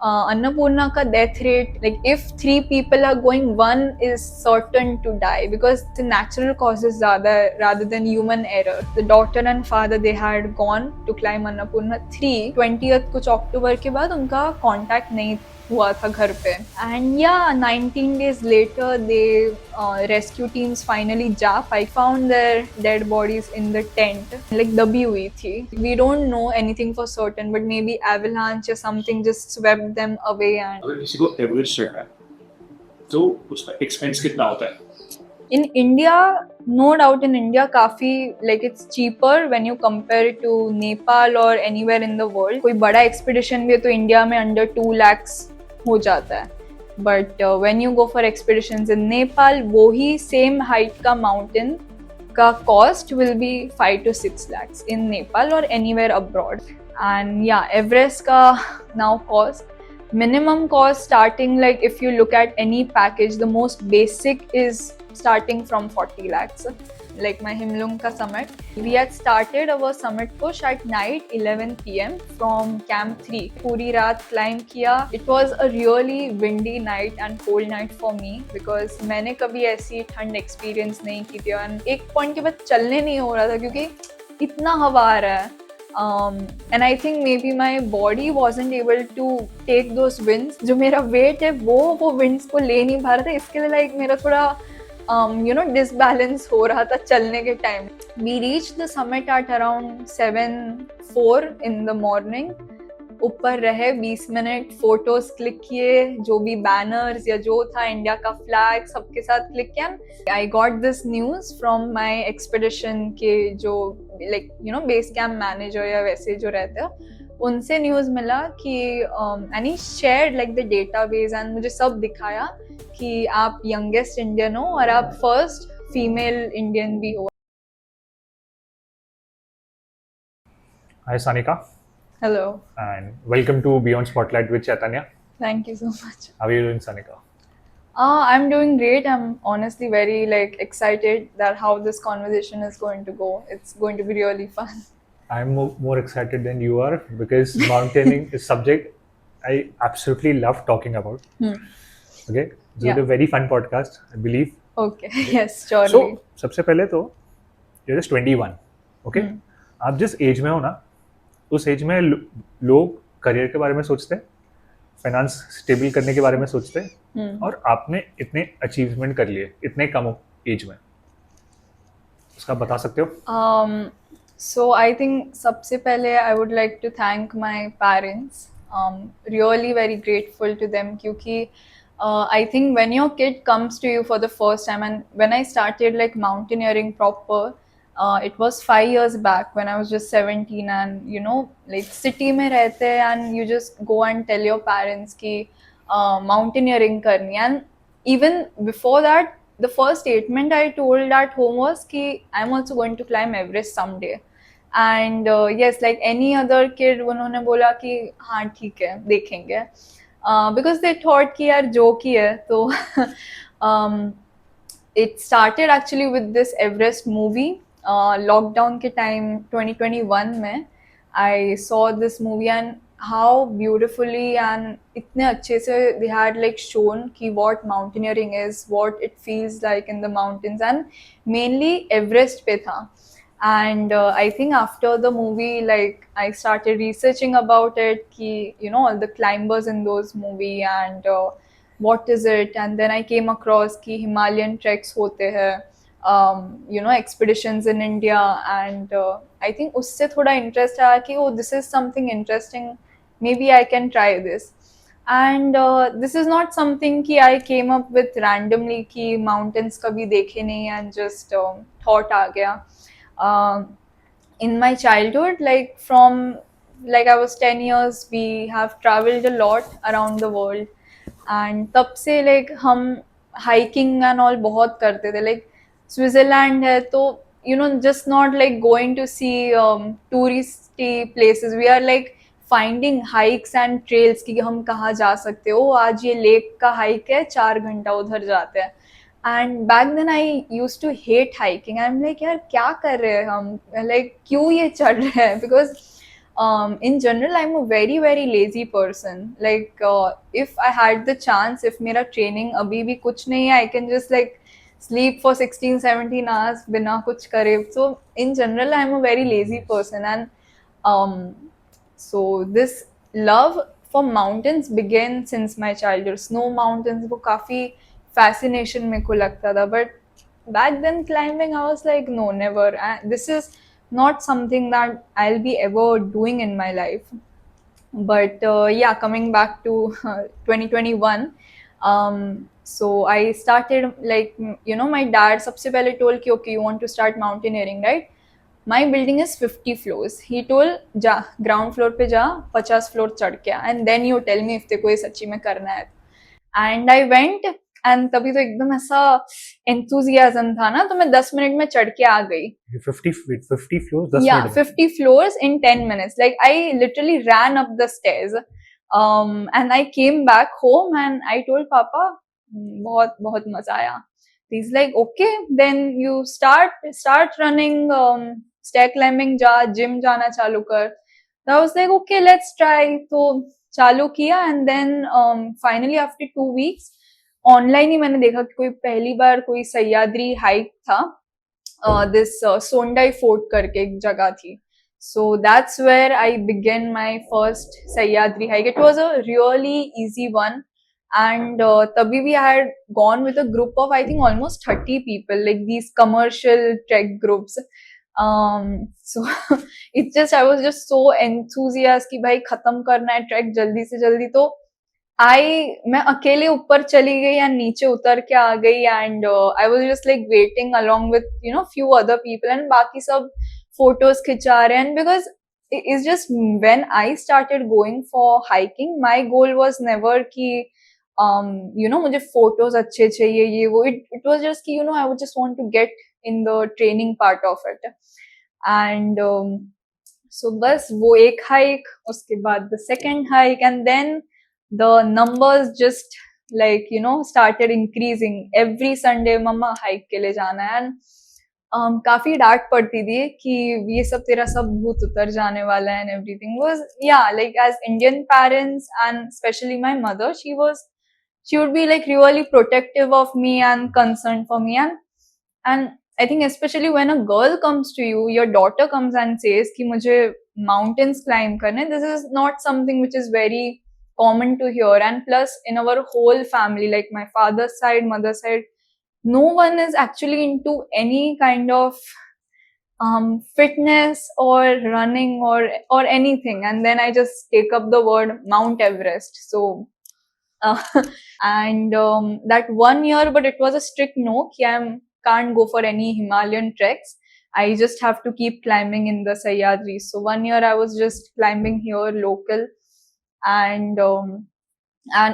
Annapurna ka death rate, like if 3 people are going, one is certain to die because the natural causes rather than human error. The daughter and father, they had gone to climb Annapurna 3 20th कुछ अक्टूबर के बाद उनका contact नहीं हुआ था घर पे. And yeah, 19 days later they rescue teams finally जा पाई, found their dead bodies in the tent, like दबी हुई थी. We don't know anything for certain, but maybe avalanche or something just swept them away. And अगर किसी को Everest चढ़ना है तो उसका एक्सपेंस कितना होता है? in India, no doubt in India, काफी like it's cheaper when you compare it to Nepal or anywhere in the world. कोई बड़ा expedition भी है तो इंडिया में under 2 lakhs हो जाता है. But when you go for expeditions in Nepal, वो ही same height का mountain का cost will be 5 to 6 lakhs in Nepal or anywhere abroad. And yeah, Everest का now cost, minimum cost starting, like if you look at any package, the most basic is starting from 40 lakhs. Like my Himlung summit, we had started our summit push at night 11 p.m. from camp 3. Puri raat climb kiya. It was a really windy night and cold night for me because मैंने कभी ऐसी ठंड experience नहीं की थी. और एक point के बाद चलने नहीं हो रहा था क्योंकि इतना हवा आ रहा है. And I think maybe my body wasn't able to take those winds. जो मेरा weight है वो winds को ले नहीं पा रहा था. इसके लिए like मेरा थोड़ा disbalance हो रहा था चलने के time. We reached the summit at around 7:04 in the morning. ऊपर रहे 20 मिनट, फोटोज क्लिक किए, जो भी बैनर्स या जो था इंडिया का फ्लैग सबके साथ क्लिक किया. I got this news from my expedition के जो लाइक बेस कैम्प मैनेजर या वैसे जो रहते हैं, उनसे न्यूज मिला कि and he shared like the database and मुझे सब दिखाया कि आप यंगेस्ट इंडियन हो और आप फर्स्ट फीमेल इंडियन भी हो. Hi Sanika, Hello. and welcome to Beyond Spotlight with Chaitanya. Thank you so much. How are you doing, Sanika? I'm doing great. I'm honestly very excited that how this conversation is going to go. It's going to be really fun. I'm more excited than you are because mountaineering is subject I absolutely love talking about. Okay, so Yeah. it's a very fun podcast, I believe. Okay. Yes, surely. So सबसे पहले तो you're just 21. Okay, आप जिस as में हो ना, उस as में लोग करियर के बारे में सोचते हैं, फाइनेंस स्टेबल करने के बारे में सोचते हैं, और आपने इतने अचीवमेंट कर लिए इतने कम एज में, उसका बता सकते हो? So I think सबसे पहले I would like to thank my parents. Really very grateful to them क्योंकि I think when your kid comes to you for the first time, and when I started like mountaineering proper, it was 5 years back when I was just 17, and like city में रहते हैं and you just go and tell your parents कि mountaineering करनी. And even before that, the first statement I told at home was कि I'm also going to climb Everest someday. And yes, like any other kid, उन्होंने बोला कि हाँ ठीक है देखेंगे, because they thought कि यार जोक ही है. तो it started actually with this Everest movie. Lockdown के time 2021 में I saw this movie and how beautifully and इतने अच्छे से they had like shown कि what mountaineering is, what it feels like in the mountains, and mainly Everest पे था. And I think after the movie, like I started researching about it कि all the climbers in those movie and what is it, and then I came across कि Himalayan treks होते हैं, expeditions in India, and I think उससे थोड़ा interest आया कि oh, this is something interesting, maybe I can try this. And this is not something कि I came up with randomly कि mountains कभी देखे नहीं and just thought आ गया. In my childhood, like from I was 10 years, we have traveled a lot around the world, and तब से like हम hiking and all बहुत करते थे. Like Switzerland है तो just not like going to see touristy places. We are like finding hikes and trails कि हम कहाँ जा सकते हो. आज ये लेक का hike है, 4 घंटा उधर जाते हैं. And back then I used to hate hiking. I'm like यार क्या कर रहे हैं हम, like क्यों ये चढ़ रहे हैं, because In general, I'm a very very lazy person. Like if I had the chance, if मेरा training अभी भी कुछ नहीं है, I can just like sleep for 16-17 hours बिना कुछ करे. So in general, I'm a very lazy person, and um, so this love for mountains began since my childhood. Snow mountains वो काफी fascination मेरे को लगता था, but back then climbing I was like no, never. This is not something that I'll be ever doing in my life. But yeah, coming back to 2021, so I started like my dad सबसे पहले told कि okay, you want to start mountaineering, right? My building is 50 floors. He told जा ground floor पे जा 50 floor चढ़ के आ, and then you tell me if तेरे को ये सच्ची में करना है. And I went, and तभी तो एकदम ऐसा enthusiasm था ना, तो मैं 10 मिनट में चढ़ के आ गई. 50 floors, 10 Yeah, minutes. 50 floors in 10 minutes. Like I literally ran up the stairs. And I came back home and I told Papa, बहुत बहुत मजा आया. He's like, okay, then you start running, stair climbing जा, gym जाना चालू कर. So I was like, okay, let's try. तो चालू किया, and then finally after 2 weeks, online ही मैंने देखा कि कोई पहली बार कोई सह्याद्री हाइक था. This Sondai Fort करके एक जगह थी. So that's where I began my first Sahyadri hike. It was a really easy one, and तभी भी I had gone with a group of I think almost 30 people, like these commercial trek groups. So it's just I was just so enthusiastic कि भाई खत्म करना है track जल्दी से जल्दी. तो मैं अकेले ऊपर चली गई या नीचे उतर के आ गई, and I was just like waiting along with few other people, and बाकी सब फोटोज खिंचा रहे हैं. Because it's just when I started going for hiking, my goal was never कि मुझे फोटोज अच्छे चाहिए ये वो. It was just कि I would just want to get in the training part of it. And so बस वो एक hike, उसके बाद the second hike, and then the numbers just like started increasing. Every Sunday mama hike के लिए जाना है, and काफी डांट पड़ती थी कि ये सब तेरा सब भूत उतर जाने वाला है, and everything was like as Indian parents, and especially my mother, she would be like really protective of me and concerned for me, and I think especially when a girl comes to you, your daughter comes and says कि मुझे mountains climb करने, this is not something which is very common to hear. And plus in our whole family, like my father's side, mother's side, no one is actually into any kind of fitness or running or anything. And then I just take up the word Mount Everest. So and that 1 year, but it was a strict no कि I can't go for any Himalayan treks. I just have to keep climbing in the Sahyadri. So 1 year I was just climbing here local. And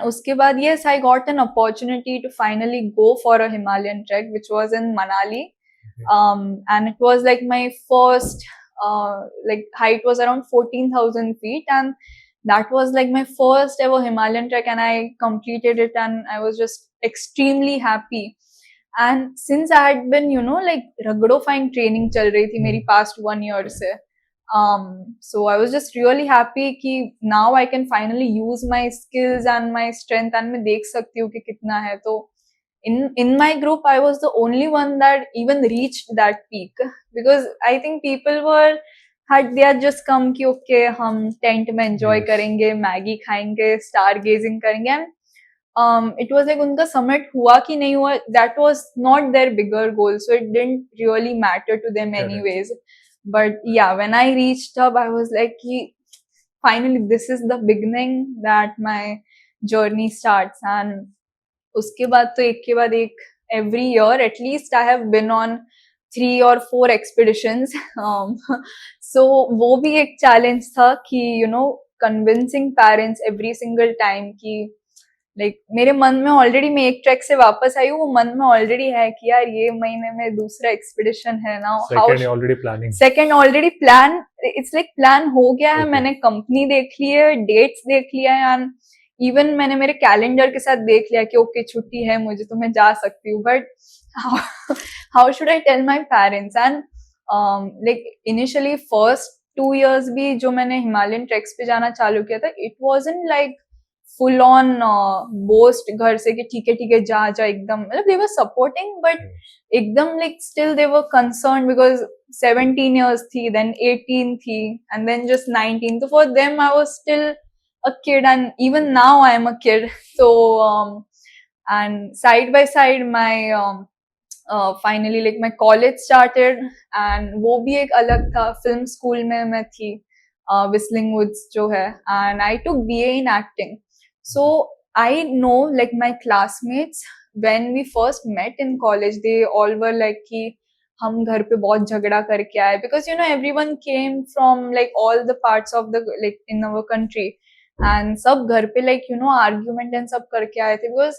उसके बाद yes, I got an opportunity to finally go for a Himalayan trek, which was in Manali. And it was like my first like height was around 14,000 feet, and that was like my first ever Himalayan trek, and I completed it, and I was just extremely happy. And since I had been like रगड़ो-फाइन training चल रही थी मेरी past 1 year से, so I was just really happy कि now I can finally use my skills and my strength, and मैं देख सकती हूँ कि कितना है. तो in my group I was the only one that even reached that peak, because I think people they had just come कि okay हम tent में enjoy करेंगे, मैगी खाएंगे, stargazing करेंगे, and it was like उनका summit हुआ कि नहीं हुआ, that was not their bigger goal, so it didn't really matter to them anyways. But yeah, when I reached up, I was like, finally, this is the beginning that my journey starts. And उसके बाद तो एक के बाद एक, every year at least I have been on 3 or 4 expeditions. So वो भी एक challenge था कि convincing parents every single time कि like मेरे मन में ऑलरेडी, मैं एक ट्रैक से वापस आई हूँ, वो मन में ऑलरेडी है कि यार ये महीने में दूसरा एक्सपीडिशन है ना. Second already plan, it's like plan हो गया है. मैंने कंपनी देख ली है, डेट्स देख लिया है, एंड इवन मैंने मेरे कैलेंडर के साथ देख लिया कि ओके छुट्टी है मुझे तो मैं जा सकती हूँ. But how should I tell my parents? And like initially first 2 years भी जो मैंने हिमालयन ट्रैक्स पे जाना चालू किया था, it wasn't like full on boast घर से कि ठीक है जा एकदम, मतलब they were supporting but एकदम like still they were concerned because 17 years थी, then 18 थी, and then just 19. So for them I was still a kid, and even now I am a kid. So and side by side my finally like my college started, and वो भी एक अलग था. film school में मैं थी, Whistling Woods जो है, and I took BA in acting. So I know like my classmates when we first met in college, they all were like कि हम घर पे बहुत झगड़ा करके आए, because you know everyone came from like all the parts of the like in our country, and सब घर पे like you know argument and सब करके आए थे, because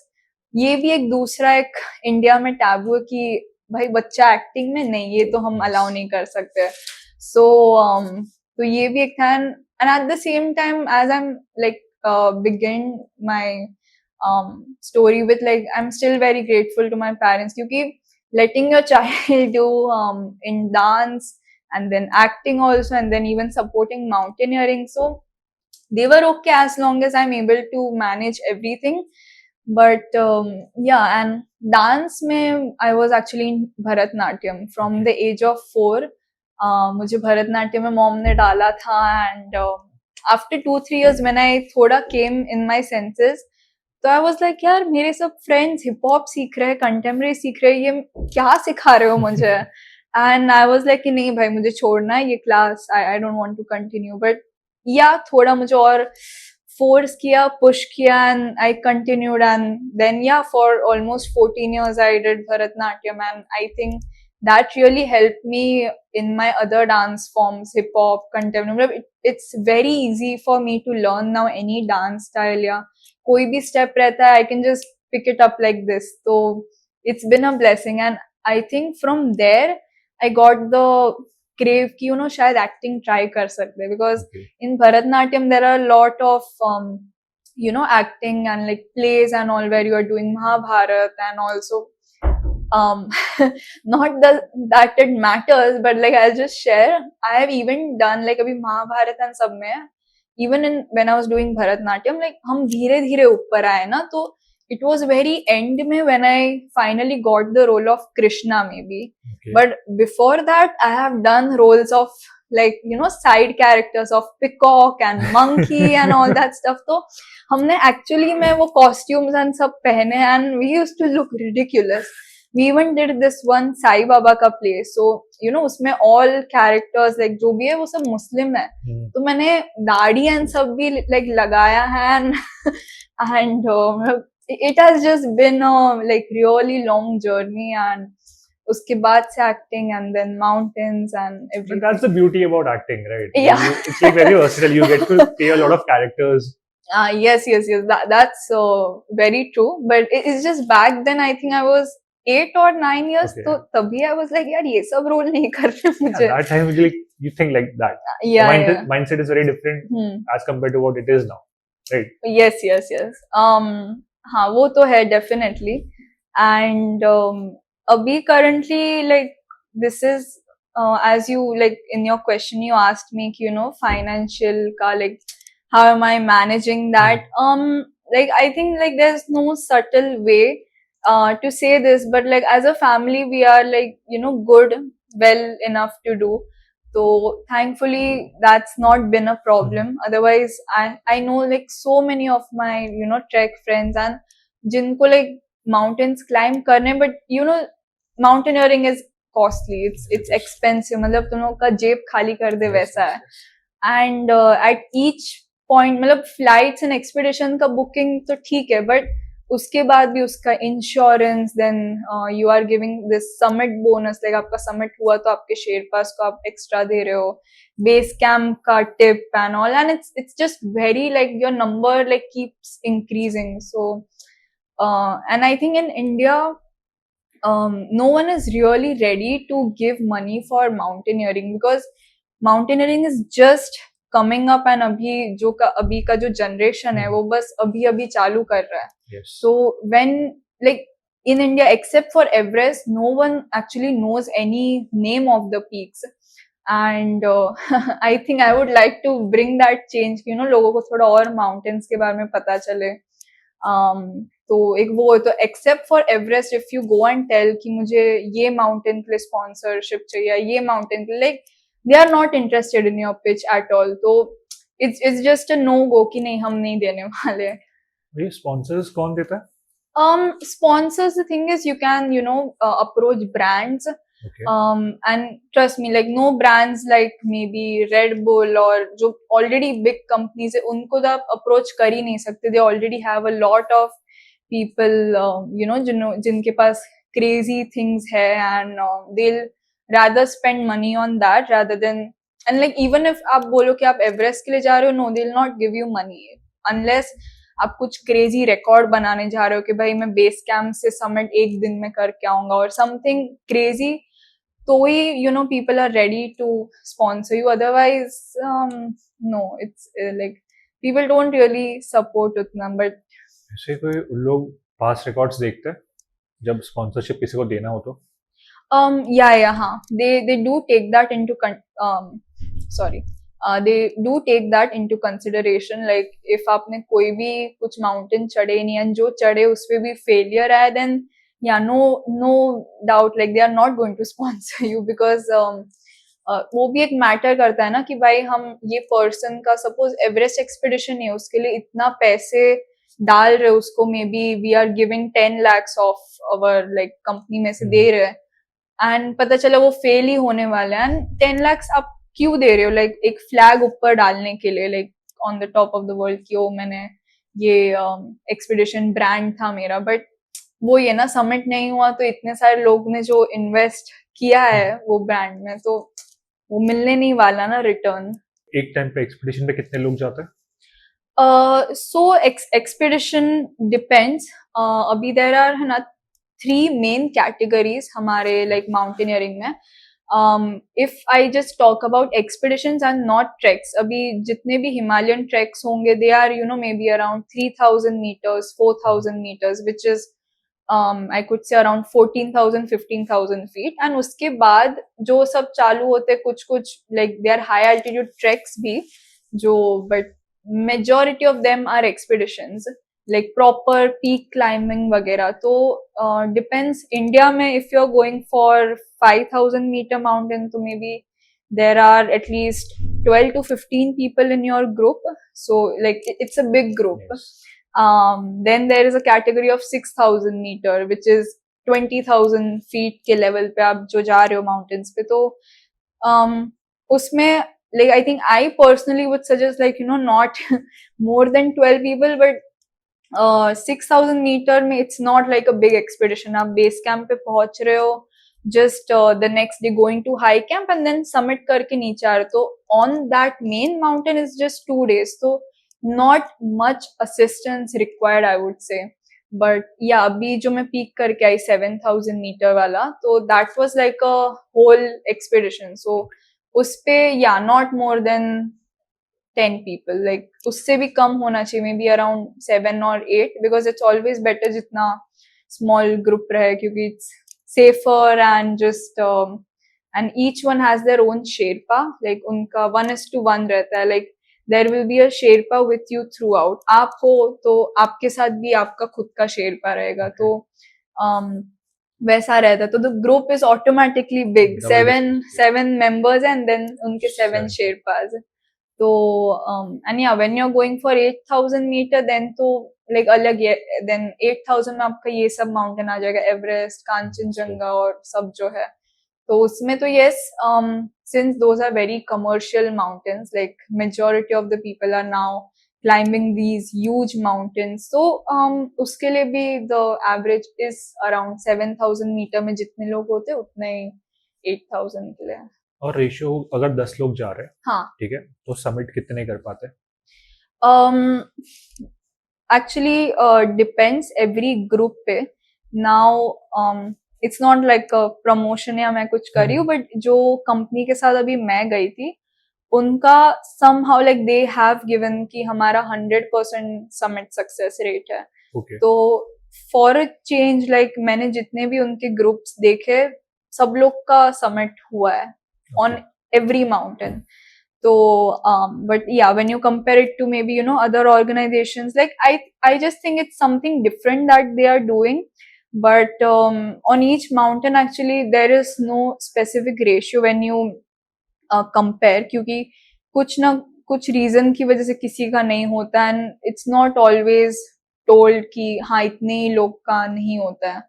ये भी एक दूसरा एक इंडिया में टैबू है कि भाई बच्चा एक्टिंग में नहीं, ये तो हम अलाउ नहीं कर सकते. सो तो ये भी एक था. And at the same time as I am like begin my story with like I'm still very grateful to my parents, क्योंकि letting your child do in dance and then acting also and then even supporting mountaineering, so they were okay as long as I'm able to manage everything. But yeah, and dance में I was actually in Bharatnatyam from the age of 4. मुझे भरतनाट्यम में mom ने डाला था, and after 2-3 years when I थोड़ा came in my senses, तो I was like यार मेरे सब फ्रेंड्स हिप हॉप सीख रहे हैं, कंटेम्पररी सीख रहे हैं, ये क्या सिखा रहे हो मुझे. एंड आई वाज लाइक कि नहीं भाई मुझे छोड़ना है ये class, I don't want to continue. But yeah थोड़ा मुझे और फोर्स किया, पुश किया, and I continued. And then yeah for almost 14 years I did Bharatnatyam, and I think that really helped me in my other dance forms, hip hop, contemporary. It's very easy for me to learn now any dance style. या कोई भी step रहता है, I can just pick it up like this. तो it's been a blessing, and I think from there I got the crave कि you know शायद acting try कर सकते, because in Bharatanatyam there are lot of you know acting and like plays and all where you are doing Mahabharat, and also not that it matters, but like I'll just share, I have even done like abhi Mahabharat and sab mein, even in when I was doing Bharatnatyam, like हम धीरे धीरे ऊपर आए ना, तो it was very end में when I finally got the role of Krishna maybe. But before that I have done roles of like you know side characters of peacock and monkey and all that stuff. तो हमने actually में वो costumes and सब पहने, and we used to look ridiculous. We even did this one Sai Baba का play, so you know उसमें all characters like जो भी है वो सब मुस्लिम है. तो मैंने दाढ़ी and सब भी like लगाया है, and it has just been a like really long journey. And उसके बाद से acting and then mountains and everything. But that's the beauty about acting, right? Yeah. It's like very versatile. You get to play a lot of characters. Yes. That's very true. But it's just back then I think I was 8 or 9 years. Okay. तो तभी I was like यार ये सब role नहीं करने मुझे. That time like you think like that. Yeah, the mindset is very different as compared to what it is now, right? Yes. हाँ वो तो है definitely. And अभी currently like this is as you like in your question you asked me you know financial ka like how am I managing that. Like I think like there's no subtle way to say this, but like as a family we are like you know good, well enough to do. So thankfully that's not been a problem. Otherwise I know like so many of my you know trek friends and जिनको like mountains climb करने, but you know mountaineering is costly, it's expensive, मतलब तुम लोग का जेब खाली कर दे वैसा है. And at each point मतलब flights and expedition का booking तो ठीक है, but उसके बाद भी उसका insurance, then you are giving this summit bonus, like आपका summit हुआ तो आपके शेरपास को आप extra दे रहे हो, base camp का tip and all, and it's just very like your number like keeps increasing. So and I think in India no one is really ready to give money for mountaineering, because mountaineering is just coming up, and अभी का जो generation है वो बस अभी चालू कर रहा है. Yes. So when like in India except for Everest no one actually knows any name of the peaks, and I think I would like to bring that change, you know, लोगों को थोड़ा और माउंटेन्स के बारे में पता चले. तो एक वो है, तो except for Everest if you go and tell कि मुझे ये माउंटेन के लिए स्पॉन्सरशिप चाहिए, ये माउंटेन के लिए, like they are not interested in your pitch at all. तो it's just a no go कि नहीं, हम नहीं देने वाले. ये स्पॉन्सर्स कौन देता है? Sponsors, the thing is, you can, you know, approach brands. Okay. And trust me, like no brands like maybe Red Bull or जो already big companies है, उनको तो आप approach कर ही नहीं सकते. They already have a lot of people, you know, जिनके पास crazy things है, and they'll rather spend money on that rather than, and like even if आप बोलो कि आप एवरेस्ट के लिए जा रहे हो, no, they'll not give you money unless आप कुछ क्रेजी रिकॉर्ड बनाने जा रहे हो कि भाई मैं बेस कैंप से समिट एक दिन में करके आऊंगा और समथिंग क्रेजी, तो ही you know people are ready to sponsor you. Otherwise no, it's like people don't really support उतना. बट ऐसे कोई लोग पास रिकॉर्ड्स देखते हैं जब स्पॉन्सरशिप किसी को देना हो तो? हाँ, they do take that into sorry, they do take that into consideration. Like if आपने कोई भी कुछ माउंटेन चढ़े नहीं है, जो चढ़े उस पे भी फेलियर आया, then yeah, no doubt, like they are not going to sponsor you because वो भी एक मैटर करता है ना कि भाई हम ये पर्सन का सपोज एवरेस्ट एक्सपीडिशन है, उसके लिए इतना पैसे डाल रहे, उसको maybe we are giving 10 lakhs of our like company में से दे रहे हैं, एंड पता चला वो फेल ही होने वाला है. एंड 10 lakhs आप क्यों दे रहे हो? लाइक एक फ्लैग ऊपर डालने के लिए, like on the top of the world कि ओ मैंने ये एक्सपीडिशन ब्रांड था मेरा. बट वो ये ना, समिट नहीं हुआ तो इतने सारे लोग ने जो इन्वेस्ट किया है वो ब्रांड में, तो वो मिलने नहीं वाला ना रिटर्न. एक टाइम पे एक्सपीडिशन पे कितने लोग जाते हैं? So expedition depends. अभी there are है ना 3 main categories हमारे like mountaineering में. If I just talk about expeditions and not treks, अभी जितने भी Himalayan treks होंगे, they are, you know, maybe around 3,000 meters, 4,000 meters, which is I could say around 14,000, 15,000 feet. And उसके बाद जो सब चालू होते कुछ कुछ like they are high altitude treks भी, जो but majority of them are expeditions like proper peak climbing वगैरह. तो depends. India में if you're going for 5,000 meter mountain, तो maybe there are at least 12 to 15 people in your group, so like it's a big group. Yes. Then there is a category of 6,000 meter, which is 20,000 feet के level पे आप जो जा रहे हो mountains पे. तो उसमें like I think I personally would suggest like, you know, not more than 12 people, but 6,000 meter में it's not like a big expedition. आप base camp पे पहुंच रहे हो, just the next day going to high camp and then summit करके नीचे आ रहे. तो on that main mountain is just 2 days, so not much assistance required, I would say. But yeah, अभी जो मैं peak करके आई 7,000 meter वाला, तो that was like a whole expedition. So उस पे या not more than 10 people, like उससे भी कम होना चाहिए, मे बी अराउंड 7 और 8, बिकॉज इट्स ऑलवेज बेटर जितना स्मॉल ग्रुप रहे, क्योंकि it's safer and just and each one has their own Sherpa. Like उनका 1:1 रहता है, like there will be a Sherpa with you throughout. आप हो तो आपके साथ भी आपका खुद का शेरपा रहेगा. तो वैसा रहता है. तो the group is automatically big, 7 members and then उनके 7 शेरपाज. तो and yeah, when you're going for 8,000 meter, then तो like अलग है. then 8,000 में आपका ये सब माउंटेन आ जाएगा, एवरेस्ट, कांचनजंगा और सब जो है. तो उसमें तो yes, since those are very commercial mountains, like majority of the people are now climbing these huge mountains. So उसके लिए भी the average is around 7,000 meter में जितने लोग होते हैं उतने ही 8,000 के लिए. और रेशियो अगर 10 लोग जा रहे हैं, हाँ, ठीक है, तो समिट कितने कर पाते हैं? Actually depends every group पे. Now it's not like a promotion या मैं कुछ कर रही हूँ, but जो कंपनी के साथ अभी मैं गई थी, उनका somehow like they have given कि हमारा 100% summit success rate है. Okay. तो for a change, like मैंने जितने भी उनके ग्रुप्स देखे, सब लोग का summit हुआ है on every mountain. So but yeah, when you compare it to maybe other organizations, like I just think it's something different that they are doing. But on each mountain actually there is no specific ratio when you compare, क्योंकि कुछ ना कुछ reason की वजह से किसी का नहीं होता, and it's not always told कि हाँ इतने ही लोग का नहीं होता है.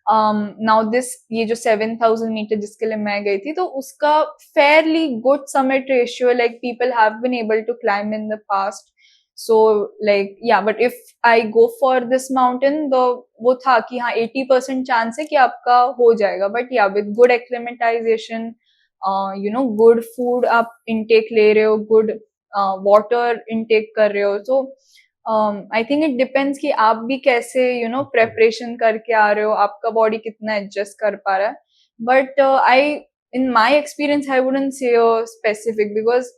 नाउ दिस ये जो 7,000 मीटर जिसके लिए मैं गई थी, तो उसका fairly good summit ratio, like people have been able to climb in the past. So like yeah, but if I go for this mountain, तो वो था कि हाँ 80% चांस है कि आपका हो जाएगा. बट या, with good acclimatisation, good food आप इनटेक ले रहे हो, गुड वाटर इनटेक कर रहे हो, तो आई थिंक इट डिपेंड्स कि आप भी कैसे प्रेपरेशन करके आ रहे हो, आपका बॉडी कितना एडजस्ट कर पा रहा है. But I in my experience I wouldn't say specific, because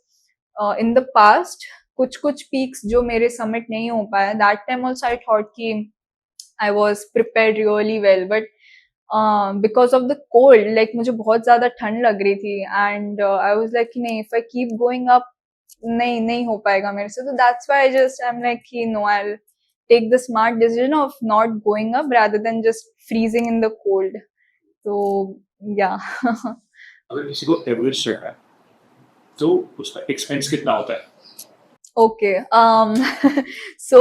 in the past कुछ पीक्स जो मेरे समिट नहीं हो पाया, that time also I thought कि I was prepared really well, but because of the cold, like मुझे बहुत ज्यादा ठंड लग रही थी, एंड आई वाज लाइक नहीं, if I keep going up नहीं हो पाएगा मेरे से. तो that's why I just I am like कि no, I will take the smart decision of not going up rather than just freezing in the cold. तो yeah अगर किसी को एवरेस्ट चढ़ना है तो उसका एक्सपेंस कितना होता है? Okay. So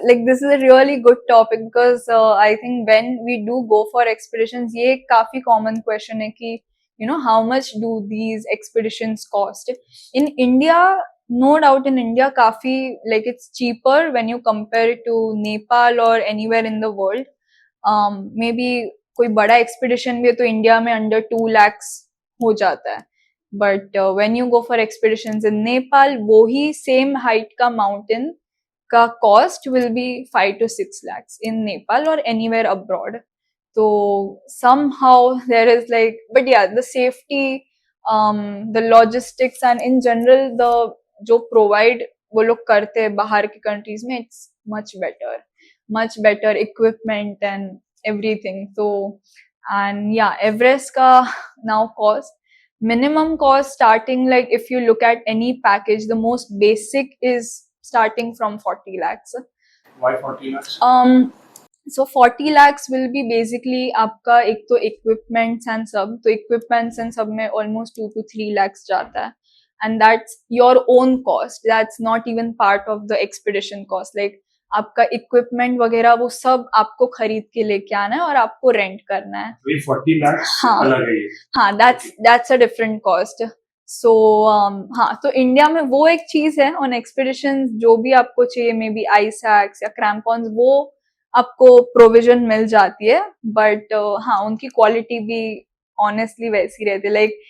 like this is a really good topic, because I think when we do go for expeditions, ये काफी common question है कि how much do these expeditions cost? In India, no doubt in India, काफी like it's cheaper when you compare it to Nepal or anywhere in the world. Maybe कोई बड़ा expedition भी है तो India में under 2 lakhs हो जाता है. But when you go for expeditions in Nepal, वो ही सेम हाइट का माउंटेन का cost will be 5 to 6 lakhs in Nepal or anywhere abroad. So somehow there is like, but yeah, the safety, the logistics and in general the जो provide वो लोग करते हैं बाहर के countries में, it's much better equipment and everything. So and yeah, Everest का now cost, minimum cost starting, like if you look at any package, the most basic is starting from 40 lakhs. Why 40 lakhs? So 40 lakhs will be basically आपका एक तो equipments and सब, तो equipments and सब में almost 2 to 3 lakhs जाता है, and that's your own cost, that's not even part of the expedition cost. Like आपका इक्विपमेंट वगैरह वो सब आपको खरीद के लेके आना है और आपको रेंट करना है. 40 lakhs अलग है ये. हाँ, that's a different cost. So हाँ, तो इंडिया में वो एक चीज है, ऑन एक्सपीडिशन जो भी आपको चाहिए, मे बी आइस हैक्स या क्रैम्पॉन्स, वो आपको प्रोविजन मिल जाती है. बट हाँ, उनकी क्वालिटी भी ऑनेस्टली वैसी रहती है. Like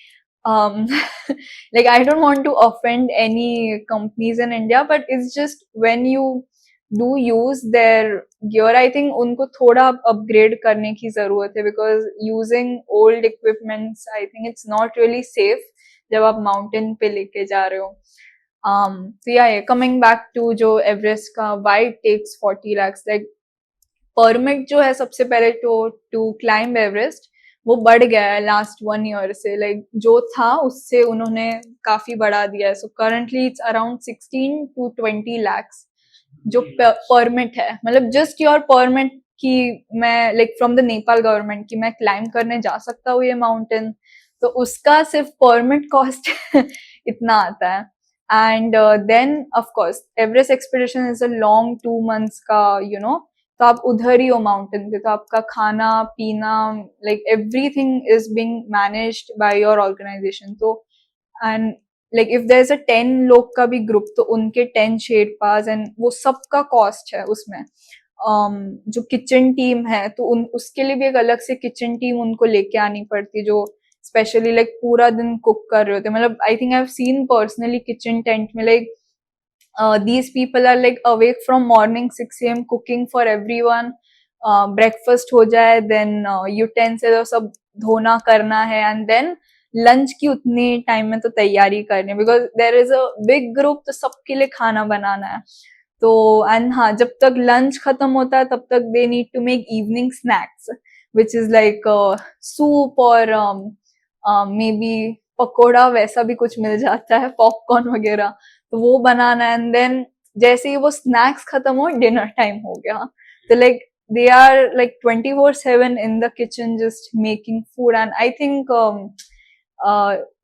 like I don't want to offend any companies in India, but it's just when you do use their gear, I think उनको थोड़ा upgrade करने की जरूरत है, because using old equipments, I think it's not really safe जब आप mountain पे लेके जा रहे हो. So yeah, coming back to जो Everest का, why it takes 40 lakhs, like permit जो है सबसे पहले to climb Everest, वो बढ़ गया है लास्ट 1 year से. लाइक जो था उससे उन्होंने काफी बढ़ा दिया है. So currently it's around 16 to 20 lakhs जो परमिट है, मतलब जस्ट योर परमिट कि मैं like from the Nepal government कि मैं क्लाइम करने जा सकता हूँ ये माउंटेन, तो उसका सिर्फ परमिट कॉस्ट इतना आता है. And then of course Everest expedition is a long 2 months का तो आप उधर ही हो माउंटेन पे, तो आपका खाना पीना, like everything is being managed by your organisation. तो and like if there is a 10 लोग का भी ग्रुप, तो उनके 10 शेरपास एंड वो सबका कॉस्ट है उसमें. जो किचन टीम है, तो उसके लिए भी एक अलग से किचन टीम उनको लेके आनी पड़ती है, जो स्पेशली लाइक पूरा दिन कुक कर रहे होते हैं. मतलब आई think I have scene personally kitchen tent में, like these people are like awake from morning 6 a.m. cooking for everyone. Breakfast हो जाए, then utensils सब धोना करना है, and then lunch की उतनी टाइम में तो तैयारी करनी है, because there is a big group, तो सबके लिए खाना बनाना है. तो and हाँ, जब तक lunch खत्म होता है तब तक they need to make evening snacks, which is like soup or maybe pakora वैसा भी कुछ मिल जाता है, पॉपकॉर्न वगैरह, तो वो बनाना, एंड देन जैसे ही वो स्नैक्स खत्म हो डिनर टाइम हो गया. तो like they are like 24/7 in the kitchen just making food, and I think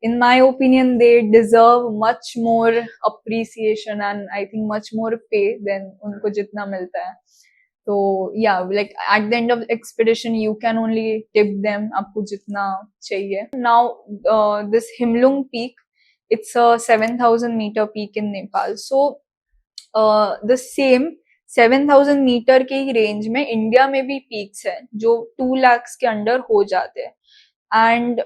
in my opinion they deserve much more appreciation and I think much more pay than उनको जितना मिलता है. तो yeah, like at the end of the expedition you can only tip them आपको जितना चाहिए. Now this Himlung peak, it's a 7,000 meter peak in Nepal. So the same 7,000 metre के ही range में इंडिया में भी पीक्स है जो 2 लाख के अंडर हो जाते हैं, एंड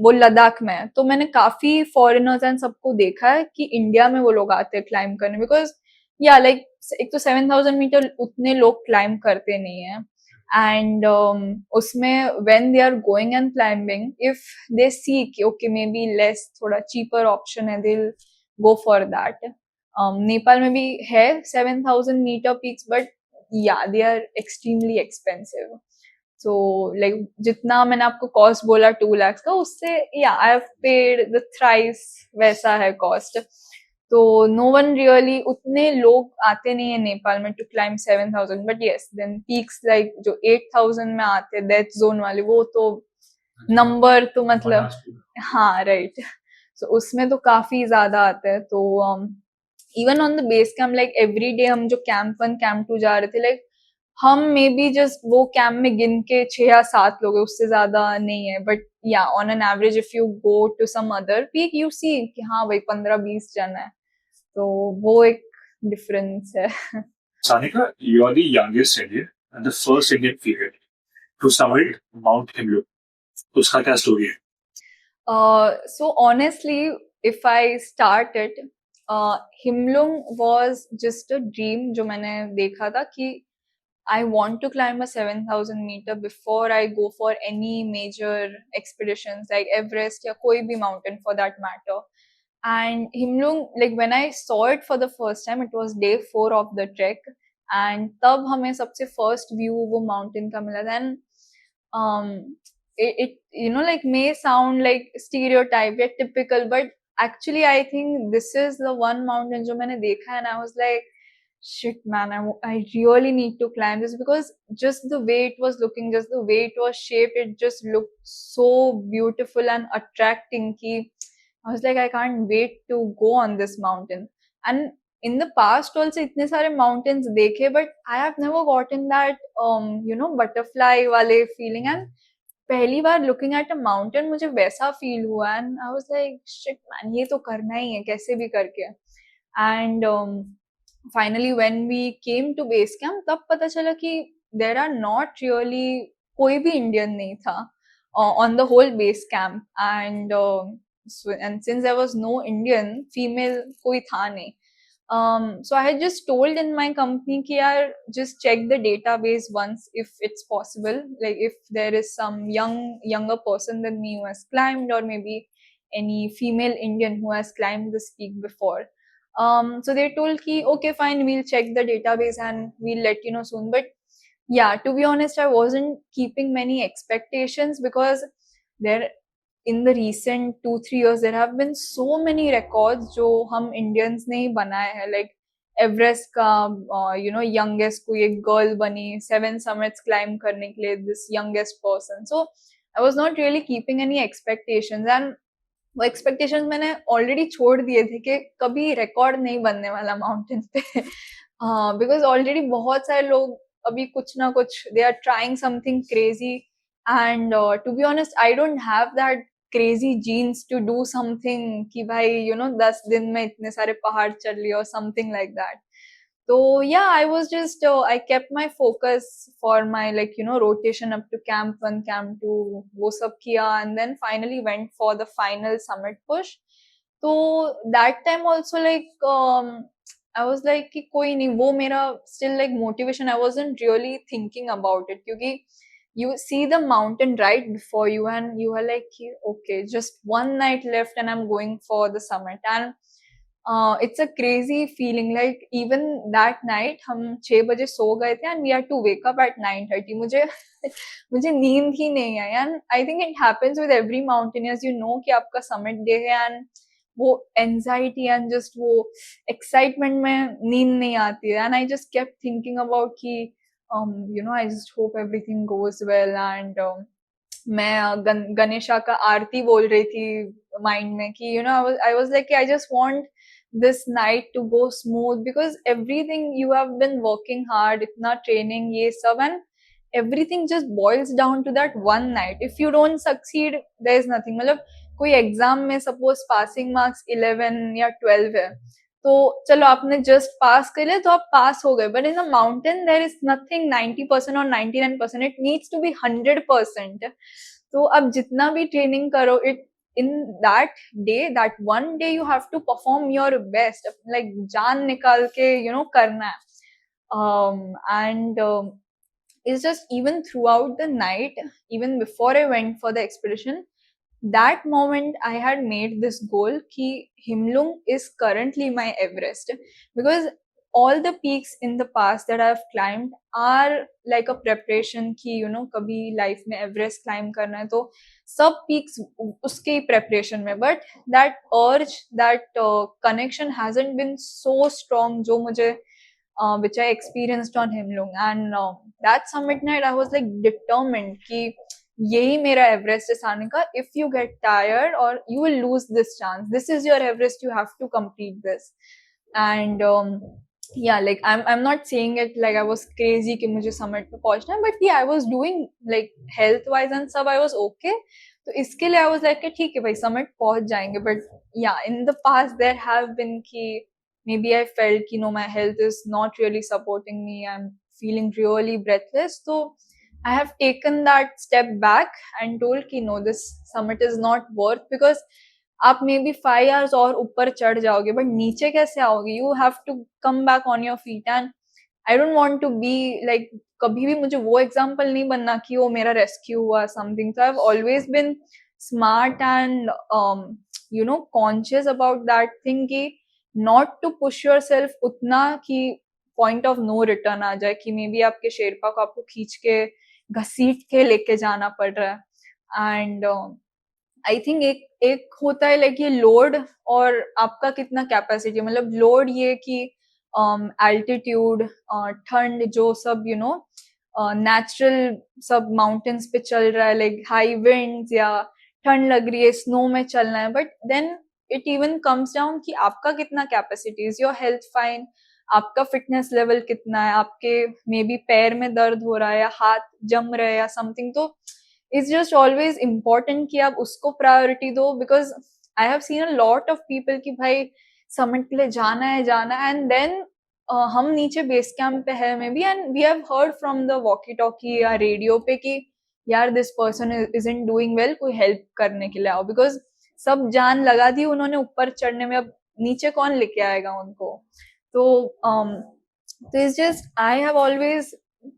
वो लद्दाख में है. तो मैंने काफी फॉरेनर्स एंड सबको देखा है कि इंडिया में वो लोग आते हैं क्लाइंब करने, बिकॉज या लाइक एक तो 7,000 मीटर उतने लोग क्लाइंब करते नहीं है, एंड उसमें when they are going and climbing, if they see कि ओके मे बी लेस, थोड़ा चीपर ऑप्शन है, they will go for that. Nepal में भी है 7,000 metre peaks, but yeah they are extremely expensive. So like जितना मैंने आपको कॉस्ट बोला 2 लाख का, उससे या I have paid the thrice वैसा है कॉस्ट. तो नो वन रियली, उतने लोग आते नहीं है नेपाल में to climb 7,000, but yes then peaks like जो 8,000 में आते हैं डेथ जोन वाले, वो तो नंबर तो मतलब हाँ राइट. सो उसमें तो काफी ज्यादा आते हैं. तो even on the base camp, like every day हम जो कैंप 1 कैंप 2 जा रहे थे, लाइक हम मे बी जस्ट वो कैंप में गिन के 6 या 7 लोग हैं, उससे ज्यादा नहीं है. But yeah on an average if you go to some other peak you see कि हाँ भाई 15-20 जन है, तो वो एक डिफरेंस है. Sanika, you are the youngest Indian and the first Indian female to summit Mount Himlu. उसका क्या स्टोरी है? So honestly, if I start it, Himlung was just a dream जो मैंने देखा था कि I want to climb a 7,000 meter before I go for any major expeditions like Everest या कोई भी mountain for that matter. And Himlung, like when I saw it for the first time, it was day 4 of the trek, and तब हमें सबसे first view वो mountain का मिला था. And it you know like may sound like stereotype या typical, but actually I think this is the one mountain जो मैंने देखा है, and I was like shit man, I really need to climb this, because just the way it was looking, just the way it was shaped, it just looked so beautiful and attracting ki I was like I can't wait to go on this mountain. And in the past also इतने सारे mountains देखे, but I have never gotten that you know butterfly वाले feeling, and पहली बार looking at a mountain मुझे वैसा feel हुआ, and I was like shit man, ये तो करना ही है कैसे भी करके. And finally when we came to base camp, तब पता चला कि there are not really कोई भी Indian नहीं था on the whole base camp, and and since there was no Indian female कोई था नहीं. So I had just told in my company कि यार just check the database once if it's possible, like if there is some younger person than me who has climbed, or maybe any female Indian who has climbed this peak before. So they told ki okay fine, we'll check the database and we'll let you know soon. But yeah, to be honest, I wasn't keeping many expectations, because there in the recent 2-3 years there have been so many records जो हम Indians ने ही बनाए हैं, like Everest का you know youngest कोई एक girl बनी 7 summits climb करने के लिए, this youngest person. So I was not really keeping any expectations, and वो एक्सपेक्टेशंस मैंने ऑलरेडी छोड़ दिए थे कि कभी रिकॉर्ड नहीं बनने वाला माउंटेन पे. बिकॉज ऑलरेडी बहुत सारे लोग अभी कुछ ना कुछ they are trying something crazy, and to be honest I don't have that crazy genes to do something कि भाई यू नो 10 दिन में इतने सारे पहाड़ चल लिए और something like that. So yeah, I was just I kept my focus for my like you know rotation up to camp 1 camp 2 वो सब किया, and then finally went for the final summit push. So that time also like I was like कि कोई नहीं, वो मेरा still like motivation. I wasn't really thinking about it क्योंकि you see the mountain right before you and you are like okay, just one night left and I'm going for the summit. And it's a crazy feeling. Like even that night हम 6 बजे सो गए थे and we had to wake up at 9:30. मुझे नींद ही नहीं आई, and I think it happens with every mountaineers. You know कि आपका summit day है and वो anxiety and just वो excitement में नींद नहीं आती है, and I just kept thinking about कि I just hope everything goes well, and मैं गणेशा का आरती बोल रही थी माइंड में कि I was like I just want this night to go smooth, because everything you have been working hard, इतना training ये सब, and everything just boils down to that one night. If you don't succeed, there is nothing. मतलब कोई exam में suppose passing marks 11 या 12 है, तो चलो आपने जस्ट पास कर लिया तो आप पास हो गए, but in a mountain there is nothing 90% और 99%, इट नीड्स टू बी 100%. तो अब जितना भी ट्रेनिंग करो, it in that day, that one day, you have to perform your best, like जान निकाल के करना है. And it's just even throughout the night, even before I went for the expedition, that moment I had made this goal ki Himlung is currently my Everest, because all the peaks in the past that I've climbed are like a preparation ki kabhi life mein Everest climb karna hai, to sab peaks uske hi preparation mein, but that urge, that connection hasn't been so strong jo mujhe which I experienced on Himlung. And that summit night I was like determined ki यही मेरा Everest है आने का. If you get tired और you will lose this chance, this is your Everest, you have to complete this. And yeah, like I'm not saying it like I was crazy कि मुझे summit पे पहुंचना है, but yeah, I was doing like health wise and सब I was okay. तो इसके लिए I was like कि ठीक है भाई summit पहुंच जाएंगे. But yeah, in the past there have been कि maybe I felt कि no, my health is not really supporting me, I'm feeling really breathless, so I have taken that step back and told कि no, this summit is not worth, because आप may be 5 hours और ऊपर चढ़ जाओगे, but नीचे कैसे आओगे? You have to come back on your feet. And I don't want to be like, कभी भी मुझे वो एग्जांपल नहीं बनना कि वो मेरा रेस्क्यू हुआ समथिंग. तो I have always been smart and conscious about that thing कि not to push yourself उतना कि पॉइंट ऑफ नो रिटर्न आ जाए, कि मे बी आपके शेरपा को आपको खींच के घसीट के लेके जाना पड़ रहा है. एंड आई थिंक एक होता है लाइक ये लोड और आपका कितना कैपेसिटी, मतलब लोड ये कि एल्टीट्यूड, ठंड, जो सब नेचुरल सब माउंटेन्स पे चल रहा है, लाइक हाई विंड्स या ठंड लग रही है, स्नो में चलना है. But then it even comes down कि आपका कितना capacity, is your health fine, आपका फिटनेस लेवल कितना है, आपके मे बी पैर में दर्द हो रहा है या हाथ जम रहा है या समथिंग. तो इट्स जस्ट ऑलवेज इम्पोर्टेंट कि आप उसको प्रायोरिटी दो, because I have seen a lot of people कि भाई समिट के लिए जाना है एंड देन हम नीचे बेस कैंप पे है maybe, and we have heard from the walkie talkie या रेडियो पे कि यार this person isn't doing well, कोई हेल्प करने के लिए आओ, बिकॉज सब जान लगा दी उन्होंने ऊपर चढ़ने में, अब नीचे कौन लेके आएगा उनको. तो it's just I have always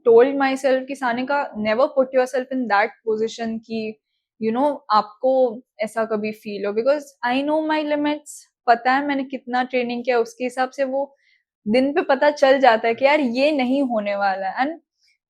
told myself कि Sanika, never put yourself in that position कि आपको ऐसा कभी फील हो, because I know my limits. पता है मैंने कितना ट्रेनिंग किया, उसके हिसाब से वो दिन पे पता चल जाता है कि यार ये नहीं होने वाला है. And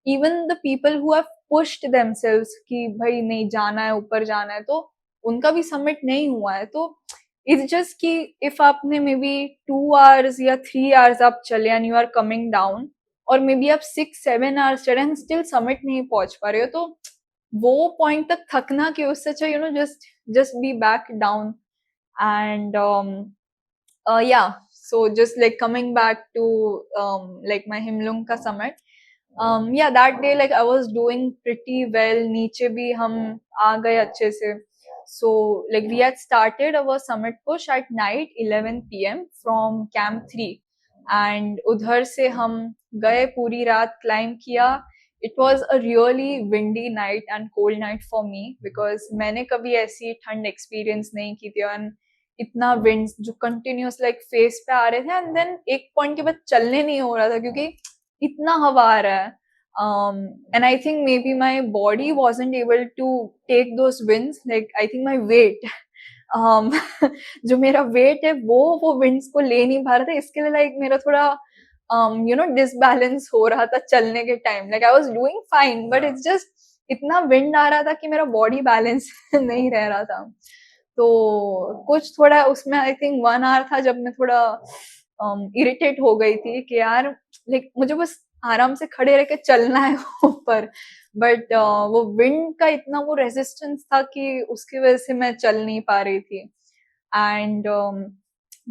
even the people who have pushed themselves कि भाई नहीं जाना है, ऊपर जाना है, तो उनका भी सबमिट नहीं हुआ है. तो इट्स जस्ट कि इफ आपने मे बी 2 hours या 3 hours आप चले and you are coming down, और मे बी आप 6-7 hours चढ़े एंड स्टिल समिट नहीं पहुंच पा रहे हो, तो वो पॉइंट तक थकना कि उससे अच्छा just be back down. And yeah, so just like coming back to like my Himlung का summit, yeah, that day like I was doing pretty well. नीचे भी हम आ गए अच्छे से. So like we had started our summit push at night 11 p.m. from camp 3, and उधर से हम गए, पूरी रात क्लाइंब किया. It was a really windy night and cold night for me, because मैंने कभी ऐसी ठंड एक्सपीरियंस नहीं की थी, और इतना विंड्स जो कंटिन्यूस लाइक फेस पे आ रहे थे, एंड देन एक पॉइंट के बाद चलने नहीं हो रहा था क्योंकि इतना हवा आ रहा है. And I think maybe my body wasn't able to take those winds. Like I think my weight जो मेरा वेट है वो विंड्स को ले नहीं पा रहा था, इसके लिए लाइक मेरा थोड़ा डिसबैलेंस हो रहा था चलने के time. Like I was doing fine but it's just इतना विंड आ रहा था कि मेरा बॉडी बैलेंस नहीं रह रहा था। तो कुछ थोड़ा उसमें आई थिंक 1 आवर था जब मैं थोड़ा इरिटेट हो गई थी कि यार लाइक मुझे बस आराम से खड़े रह के चलना है ऊपर, बट वो विंड का इतना वो रेजिस्टेंस था कि उसकी वजह से मैं चल नहीं पा रही थी। And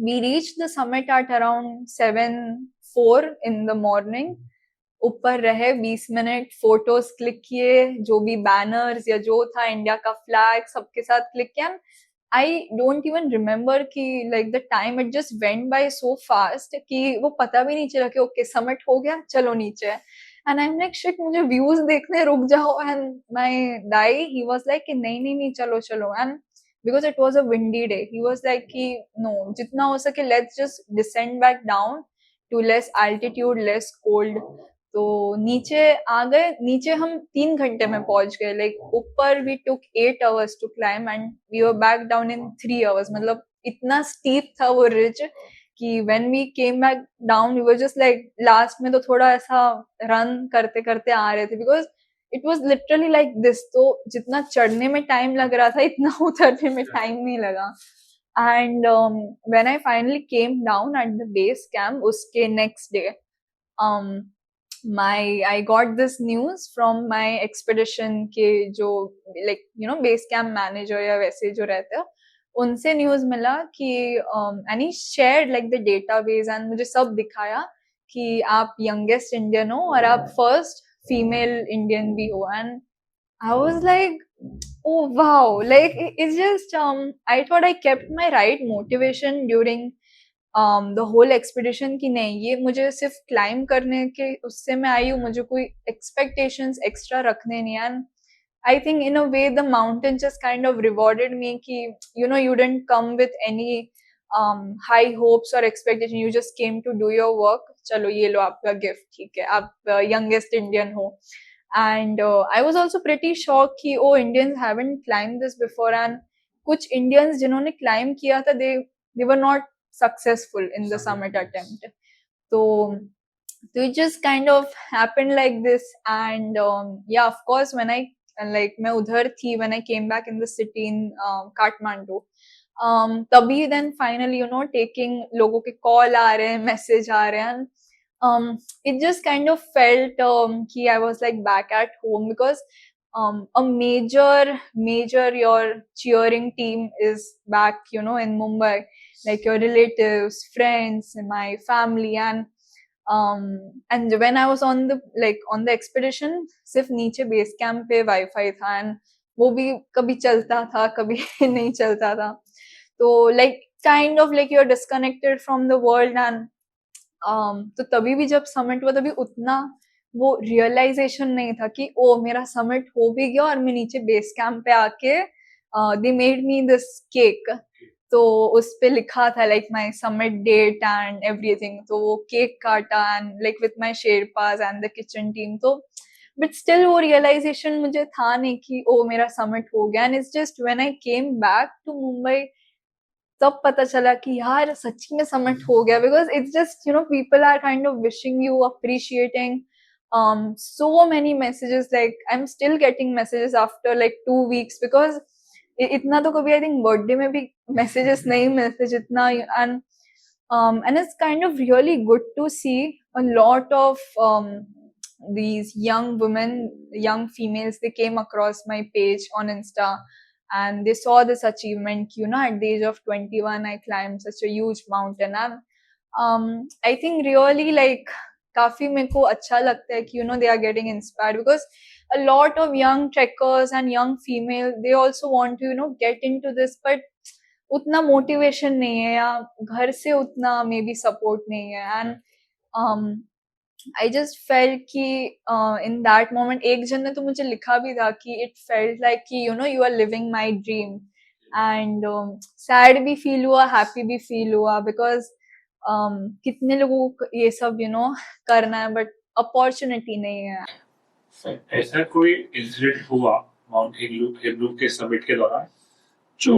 we reach the summit at around 7:04 in the morning. ऊपर रहे 20 मिनट, फोटोज क्लिक किए, जो भी बैनर्स या जो था इंडिया का फ्लैग सबके साथ क्लिक किया। आई डोंट इवन रिमेम्बर कि like the time it just went by so fast कि वो पता भी नहीं चला कि ओके समिट हो गया, चलो नीचे। And I am like shit, मुझे व्यूज देखने, रुक जाओ। एंड माय दाई ही वाज लाइक कि नहीं नहीं नहीं चलो चलो। And because it was a windy day he was like कि नो, जितना हो सके let's just descend back down to less altitude, less cold. तो नीचे आ गए। नीचे हम 3 घंटे में पहुंच गए। लाइक ऊपर we took 8 hours to climb and we were back down in 3 hours। मतलब इतना स्टीप था वो रिज कि when we came back down we were just like, last में तो थोड़ा ऐसा रन करते करते आ रहे थे because it was literally like this. तो जितना चढ़ने में टाइम लग रहा था इतना उतरने में टाइम नहीं लगा। And when I finally came down at the base camp उसके next day, I got this news from my expedition के जो like base camp manager या वैसे जो रहते हैं उनसे न्यूज मिला कि and he shared like the database and मुझे सब दिखाया कि आप youngest Indian हो और आप first female Indian भी हो। and I was like, oh wow, like it's just I thought I kept my right motivation during the whole expedition की नहीं, ये मुझे सिर्फ क्लाइम करने के उससे मैं आई हूँ, मुझे कोई एक्सपेक्टेशंस एक्स्ट्रा रखने नहीं। And I think in a way the mountain just kind of rewarded me कि you didn't come with any high hopes और expectation, you just came to do your work. चलो ये लो आपका गिफ्ट, ठीक है, आप यंगेस्ट इंडियन हो। And I was also pretty shock कि oh Indians haven't climb this before. And कुछ इंडियंस जिन्होंने क्लाइम किया था they were not successful in the summit attempt. So it just kind of happened like this. And yeah, of course when I मैं उधर थी when I came back in the city in Kathmandu, तभी then finally taking लोगों के call आ रहे हैं, message आ रहे हैं, and it just kind of felt कि I was like back at home because a major your cheering team is back in Mumbai, like your relatives, friends, my family. And when I was on the expedition, सिर्फ नीचे base camp पे wifi था and वो भी कभी चलता था कभी नहीं चलता था। तो like kind of like you're disconnected from the world। and तो तभी भी जब समिट हुआ तभी उतना वो रियलाइजेशन नहीं था कि ओ मेरा समिट हो भी गया और मैं नीचे बेस कैंप पे आके they made me this cake. तो उस पे लिखा था like my summit date and everything. तो वो केक काटा and like with my Sherpas and the kitchen team. तो बट स्टिल वो रियलाइजेशन मुझे था नहीं कि ओ मेरा समिट हो गया। And it's just when I came back to Mumbai तब पता चला कि यार सच्ची में समिट हो गया। Because it's just people are kind of wishing you, appreciating so many messages। like I'm still getting messages after like 2 weeks because इतना तो कभी आई थिंक बर्थडे में भी मैसेजेस नहीं मिलते जितना। and it's kind of really good to see a lot of these young women, young females, they came across my page on Insta and they saw this achievement, at the age of 21 I climbed such a huge mountain। and I think really like काफी मेरे को अच्छा लगता है कि they are getting inspired because a lot of young trekkers and young female, they also want to get into this but उतना motivation नहीं है या घर से उतना मे बी सपोर्ट नहीं है। एंड आई जस्ट फेल्ट कि इन दैट मोमेंट एक जन ने तो मुझे लिखा भी था कि इट फेल्ट लाइक कि you are living my dream. And sad भी फील हुआ, हैप्पी भी फील हुआ बिकॉज कितने लोगों को ये सब करना है बट अपॉर्चुनिटी नहीं है। ऐसा कोई इंसिडेंट हुआ माउंट हिमलू के समिट के दौरान जो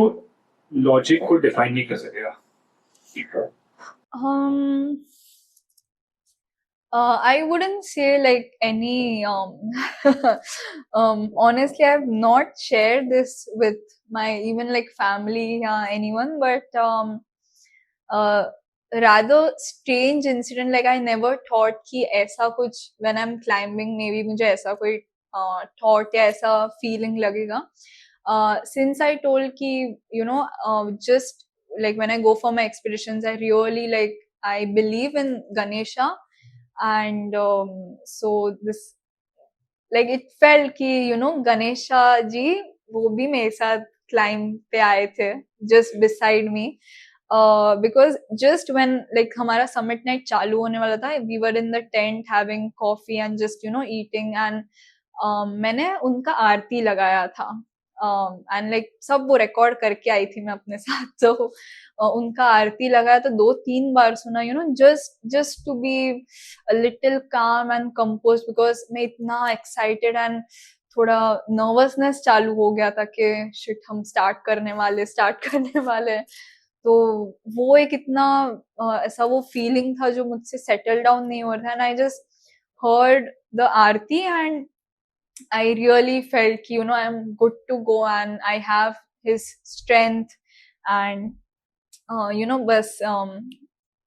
लॉजिक को डिफाइन नहीं कर सकेगा? Um, I wouldn't say like any. Honestly, I've not shared this with my even like family, anyone, but uh, rather strange incident. Like I never thought कि ऐसा कुछ when I'm climbing maybe मुझे ऐसा कोई thought या ऐसा feeling लगेगा. Since I told कि just like when I go for my expeditions, I really like I believe in Ganesha, and so this like it felt कि गणेशा जी वो भी मेरे साथ क्लाइंब पे आए थे just beside me, because just when like हमारा summit night चालू होने वाला था, we were in the tent having coffee and just eating, and मैंने उनका आरती लगाया था, एंड लाइक सब वो रिकॉर्ड करके आई थी मैं अपने साथ, तो उनका आरती लगाया तो 2-3 बार सुना, just to be a little calm and compose, because मैं इतना एक्साइटेड एंड थोड़ा नर्वसनेस चालू हो गया था कि शिट हम स्टार्ट करने वाले तो वो एक इतना ऐसा वो फीलिंग था जो मुझसे सेटल डाउन नहीं हो रहा था, and I just heard the Aarti and I really felt कि I'm good to go and I have his strength, and बस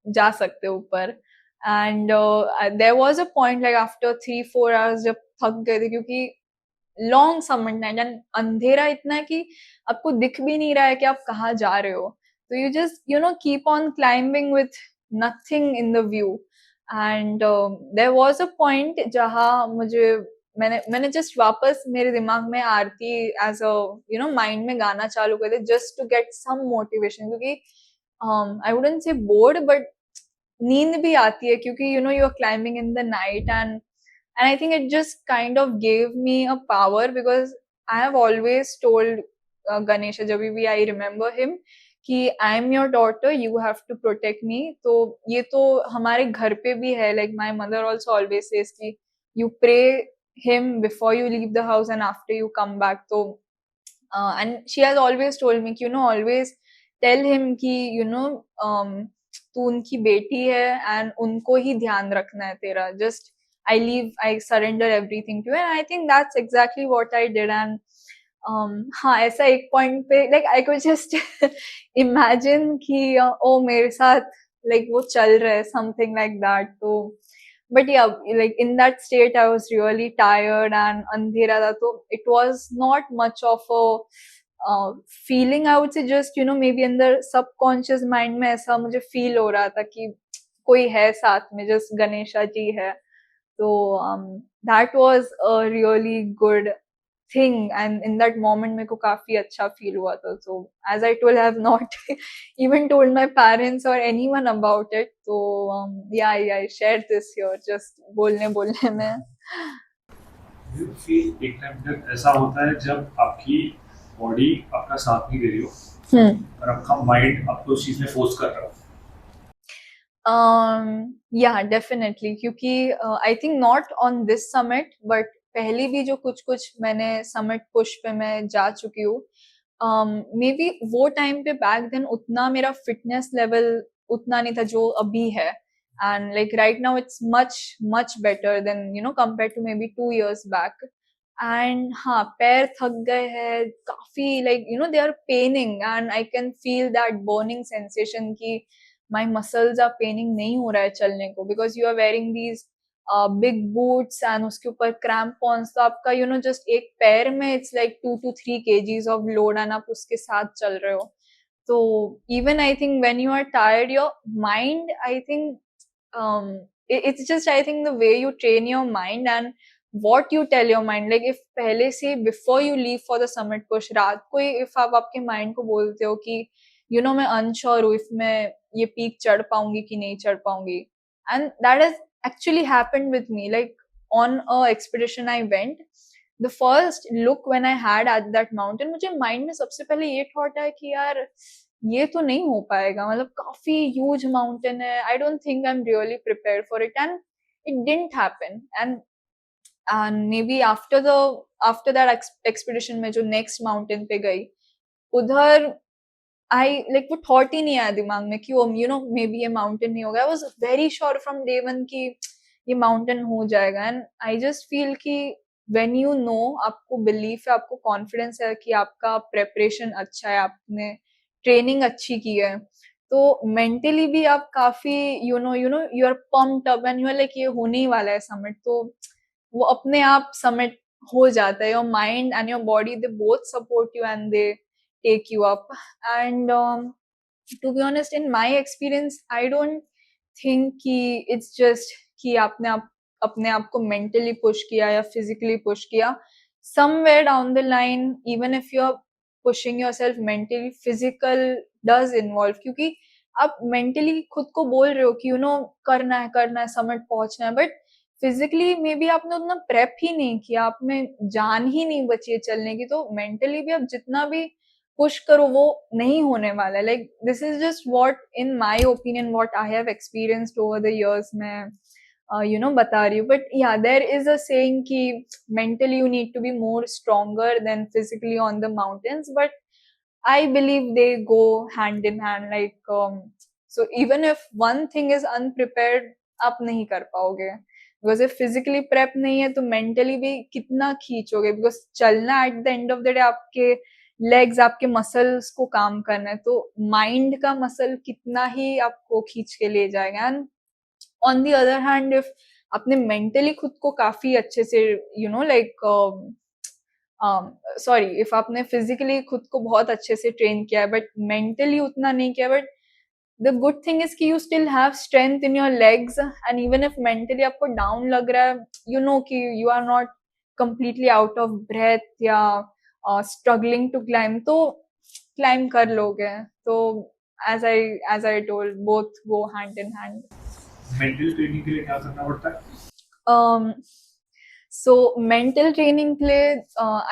जा सकते हो ऊपर. And there was a point like after 3-4 hours जब थक गए थे, क्योंकि लॉन्ग समर नाइट एंड अंधेरा इतना है कि आपको दिख भी नहीं रहा है कि आप कहाँ जा रहे हो, तो you just keep on climbing with nothing in the view. And there was a point जहाँ मैंने जस्ट वापस मेरे दिमाग में आरती एज अ माइंड में गाना चालू कर दिया just to get some motivation, क्योंकि I wouldn't say bored but नींद भी आती है, क्योंकि you are climbing in the night, and I think it just kind of gave me a power, because I have always told Ganesha जब भी I remember him कि I am your daughter, you have to protect me. तो ये तो हमारे घर पे भी है, like my mother also always says कि you pray him before you leave the house and after you come back. तो and she has always told me कि always tell him कि तू उनकी बेटी है and उनको ही ध्यान रखना है तेरा, just I surrender everything to you, and I think that's exactly what I did. And हाँ ऐसा एक point पे like I could just imagine कि ओ मेरे साथ like वो चल रहा है something like that. तो but yeah, like in that state I was really tired and अंधेरा था, तो it was not much of a feeling, I would say. Just maybe अंदर subconscious mind में ऐसा मुझे feel हो रहा था कि कोई है साथ में, just गणेशा जी है. So that was a really good thing, and in that moment मेरे को काफी अच्छा feel हुआ था. So as I told, I have not even told my parents or anyone about it. So yeah, I shared this here just बोलने में. You feel एक time जब ऐसा होता है जब आपकी बॉडी आपका साथ नहीं दे रही हो और आपका माइंड आपको उस चीज में फोर्स कर रहा हो? Yeah, definitely, क्योंकि I think not on this summit, but पहले भी जो कुछ मैंने summit push पे मैं जा चुकी हूँ, मे बी वो टाइम पे बैक देन उतना मेरा फिटनेस लेवल उतना नहीं था जो अभी है, and like right now it's much better than compare to maybe 2 years back. And हाँ पैर थक गए हैं काफी, like they are paining and I can feel that burning sensation की माई मसल्स आर पेनिंग, नहीं हो रहा है चलने को, because you are wearing these big boots and उसके ऊपर क्रैम्पॉन्स, तो आपका जस्ट एक पैर में it's like 2 to 3 kgs of load and आप उसके साथ चल रहे हो. तो even I think when you are tired your mind, I think it's just I think the way you train your mind and what you tell your mind, like if पहले से before you leave for the summit push रात को if आप आपके mind को बोलते हो कि मैं unsure हूँ if मैं ये peak चढ़ पाऊंगी कि नहीं चढ़ पाऊंगी, and that has actually happened with me. Like on a expedition I went, the first look when I had at that mountain, मुझे mind में सबसे पहले ये thought आया कि यार ये तो नहीं हो पाएगा, मतलब काफी huge mountain है, I don't think I'm really prepared for it, and it didn't happen. And maybe after that expedition में जो next mountain पे गई, उधर आई लाइक वो थॉट ही नहीं आया दिमाग में कि वो मे बी ये माउंटेन नहीं होगा. I was very sure from day one कि ये माउंटेन हो जाएगा. एंड आई जस्ट फील कि व्हेन यू नो, आपको बिलीफ है, आपको कॉन्फिडेंस है कि आपका प्रेपरेशन अच्छा है, आपने ट्रेनिंग अच्छी की है, तो मेंटली भी आप काफी you are pumped up and you are like ये होने ही वाला है समिट. तो वो अपने आप समिट हो जाता है. Your mind and your body, they both support you and they take you up. And to be honest, in my experience, I don't think कि it's just कि आपने अपने आप को mentally push किया या physically push किया. Somewhere down the line, even if you're pushing yourself mentally, physical does involve, क्योंकि आप mentally खुद को बोल रहे हो कि करना है summit पहुंचना है, but फिजिकली मे बी आपने उतना प्रेप ही नहीं किया, आप में जान ही नहीं बची है चलने की, तो मेंटली भी आप जितना भी पुश करो वो नहीं होने वाला है. Like this is just what in my opinion, what I have experienced over the years. मैं बता रही हूँ, but yeah there is a saying कि mentally you need to be more stronger than physically on the mountains, but I believe they go hand in hand. Like so even if one thing is unprepared, आप नहीं कर पाओगे. Because if physically prep नहीं है तो mentally भी कितना खींचोगे, because चलना at the end of the day आपके legs, आपके muscles को काम करना है, तो mind का muscle कितना ही आपको खींच के ले जाएगा. And on the other hand, if आपने mentally खुद को काफी अच्छे से सॉरी, इफ आपने फिजिकली खुद को बहुत अच्छे से ट्रेन किया है बट मेंटली उतना नहीं किया, but the good thing is कि you still have strength in your legs. And even if mentally आपको डाउन लग रहा है, कि you are not completely out of breath या स्ट्रगलिंग टू क्लाइम, तो क्लाइम कर लोगे. तो as I told, both go hand in hand. Mental training के लिए क्या करना पड़ता है? So mental training के लिए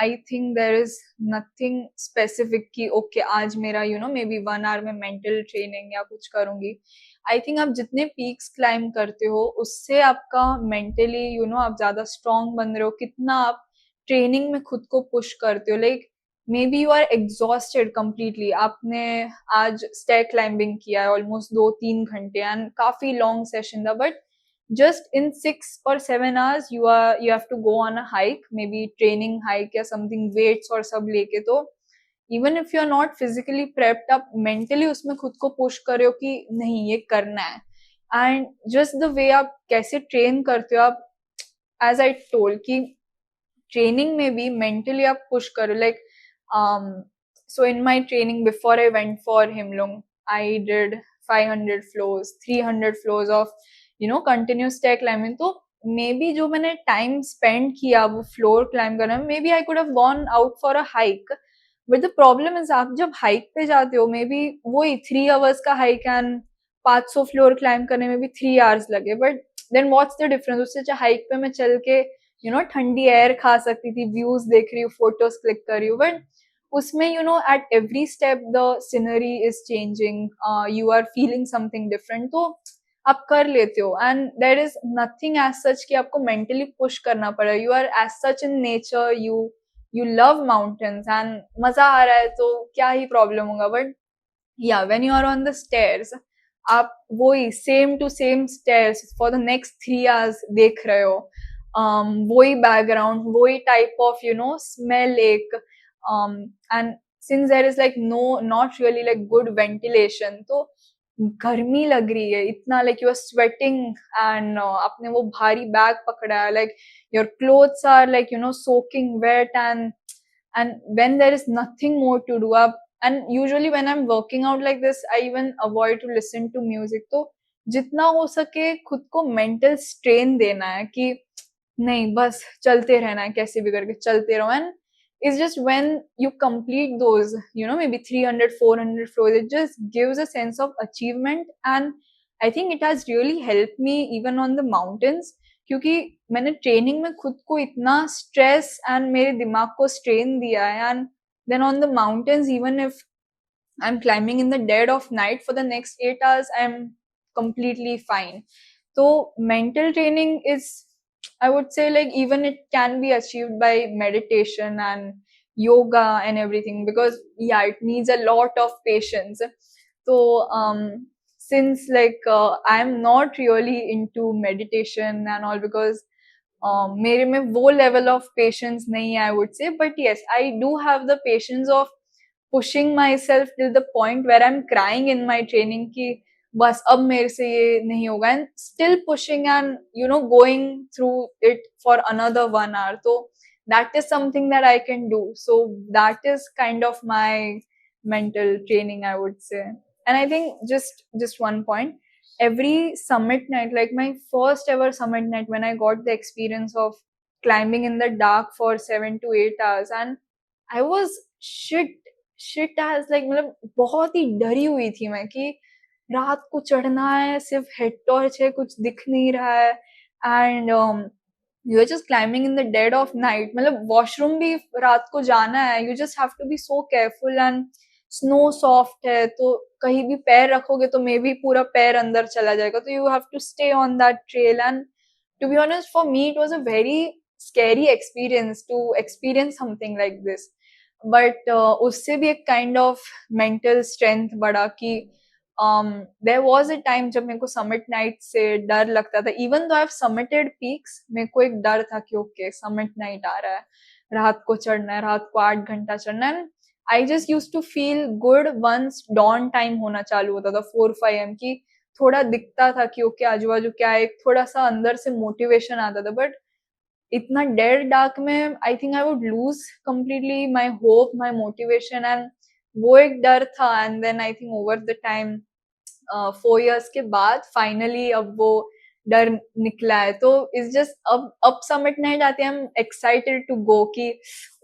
I think there is nothing specific कि okay आज मेरा maybe 1 hour में mental training या कुछ करूंगी. I think आप जितने peaks climb करते हो उससे आपका mentally आप ज्यादा strong बन रहे हो, कितना आप training में खुद को push करते हो. Like maybe you are exhausted completely. आपने आज stair climbing किया है almost 2-3 घंटे and काफी long session था, but just in 6 or 7 hours you have to go on a hike, maybe training hike या something, weights और सब लेके. तो even if you are not physically prepped up, mentally उसमें खुद को push कर रहे हो कि नहीं ये करना है. and just the way आप कैसे train करते हो, आप as I told कि training में भी mentally आप push करो. like so in my training before I went for Himlung, I did 500 floors, 300 floors of continuous stair climbing. तो मे बी जो मैंने टाइम स्पेंड किया वो फ्लोर क्लाइम करने में, maybe I could have gone out for a hike. But the problem is आप जब hike पे जाते हो, मे बी वही 3 hours का हाइक एंड 500 फ्लोर क्लाइम करने में भी 3 hours लगे. But then what's the difference? उससे अच्छा हाइक पे मैं चल के ठंडी एयर खा सकती थी, व्यूज देख रही हूँ, फोटोज क्लिक कर रही हूँ. बट उसमें at every step the scenery is changing, you are feeling something different, तो आप कर लेते हो. And there is nothing as such कि आपको मेंटली पुश करना पड़े. You are as such in nature, you love mountains and मजा आ रहा है, तो क्या ही प्रॉब्लम होगा. But yeah when you are on the stairs, आप वही same to same stairs for the next 3 hours देख रहे हो, वही बैकग्राउंड, वही टाइप ऑफ स्मेल एक, and since there is like not really like good ventilation, तो गर्मी लग रही है इतना, like you are sweating and आपने वो भारी बैग पकड़ा है, like your clothes are like soaking wet, and when there is nothing more to do up, and usually when I'm working out like this I even avoid to listen to music. तो जितना हो सके खुद को mental strain देना है कि नहीं बस चलते रहना है, कैसे भी करके चलते रहो. And it's just when you complete those maybe 300-400 floors, it just gives a sense of achievement. And I think it has really helped me even on the mountains, क्योंकि मैंने ट्रेनिंग में खुद को इतना स्ट्रेस एंड मेरे दिमाग को strain दिया है. And then on the mountains, even if I am climbing in the dead of night for the next 8 hours, I am completely fine. So mental training is, I would say, like even it can be achieved by meditation and yoga and everything, because yeah, it needs a lot of patience. So since like I'm not really into meditation and all, because मेरे में वो level of patience नहीं है, I would say. But yes, I do have the patience of pushing myself till the point where I'm crying in my training कि बस अब मेरे से ये नहीं होगा, and still pushing and going through it for another 1 hour. So that is something that I can do. So that is kind of my mental training, I would say. And I think just one point, every summit night, like my first ever summit night, when I got the experience of climbing in the dark for 7 to 8 hours, and I was shit shit as like, मतलब बहुत ही डरी हुई थी मैं कि रात को चढ़ना है, सिर्फ हेड टॉर्च है, कुछ दिख नहीं रहा है, and you are just climbing in the dead of night. मतलब वॉशरूम भी रात को जाना है, you just have to be so careful, and snow soft है, तो कहीं भी पैर रखोगे तो मे बी पूरा पैर अंदर चला जाएगा, तो you have to stay on that trail. And to be honest, for me it was a very scary experience to experience something like this. But उससे भी एक काइंड ऑफ मेंटल स्ट्रेंथ बढ़ा कि देयर वाज अ टाइम जब मेरे को summit night से डर लगता था. Even though I have submitted peaks, मेरे को एक डर था कि ओके समिट नाइट आ रहा है, रात को चढ़ना है, रात को 8 घंटा चढ़ना है. I just use to feel good once dawn time होना चालू होता था 4-5 AM की, थोड़ा दिखता था कि ओके आजू बाजू क्या है, थोड़ा सा अंदर से मोटिवेशन आता था. बट इतना डेड डार्क में I think I would lose completely my hope, my motivation, and वो एक डर था. And then I think over the time 4 years के बाद फाइनली अब वो डर निकला है. तो इट्स जस्ट अब समिट नाइट आते हैं, हम एक्साइटेड टू गो कि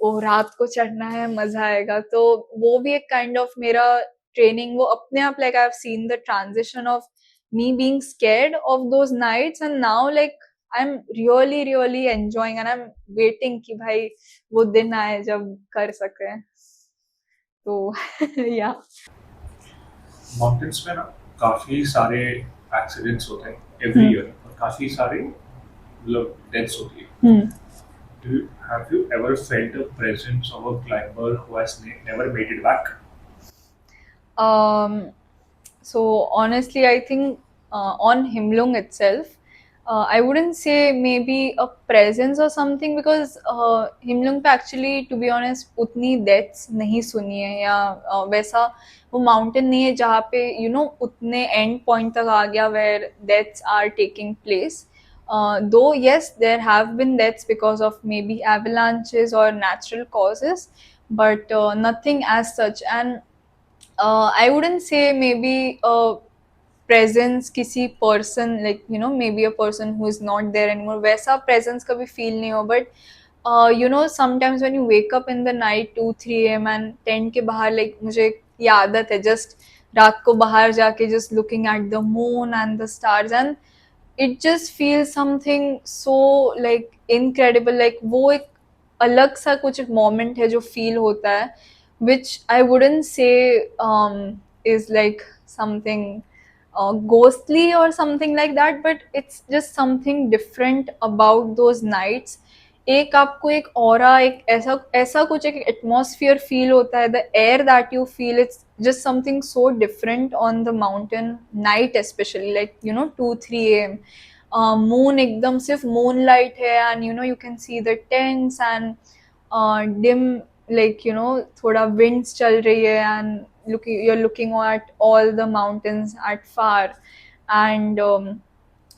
ओ रात को चढ़ना है, मजा आएगा. तो वो भी एक काइंड ऑफ मेरा ट्रेनिंग, वो अपने आप, like I have seen the transition of me being scared of those nights, and now like I'm really really enjoying, and I'm waiting कि भाई वो दिन आए जब कर सके. तो या माउंटेन्स में ना काफी सारे एक्सीडेंट्स होते हैं एवरी ईयर, और काफी सारे मतलब डेथ्स होती है. Have you ever felt the presence of a climber who has never made it back? So honestly, I think on Himlung itself, I wouldn't say maybe a presence or something, because Himlung पे actually to be honest उतनी deaths नहीं सुनी है, या वैसा वो mountain नहीं है जहाँ पे उतने end point तक आ गया where deaths are taking place. Though yes, there have been deaths because of maybe avalanches or natural causes, but nothing as such. And I wouldn't say maybe a presence किसी person, like maybe a person who is not there anymore, वैसा presence कभी feel नहीं हो. But sometimes when you wake up in the night 2-3 AM and tent के बाहर, like मुझे ये आदत है just रात को बाहर जाके just looking at the moon and the stars, and it just feels something so like incredible. like वो एक अलग सा कुछ moment है जो feel होता है, which I wouldn't say is like something ghostly or something like that, but it's just something different about those nights. एक आपको एक ऑरा, एक ऐसा ऐसा कुछ एक एटमॉस्फेयर फील होता है, the air that you feel, it's just something so different on the mountain night, specially like 2-3 AM. Moon एकदम सिर्फ मून लाइट है, and you can see the tents, and dim like थोड़ा winds चल रही है, and you're looking at all the mountains at far, and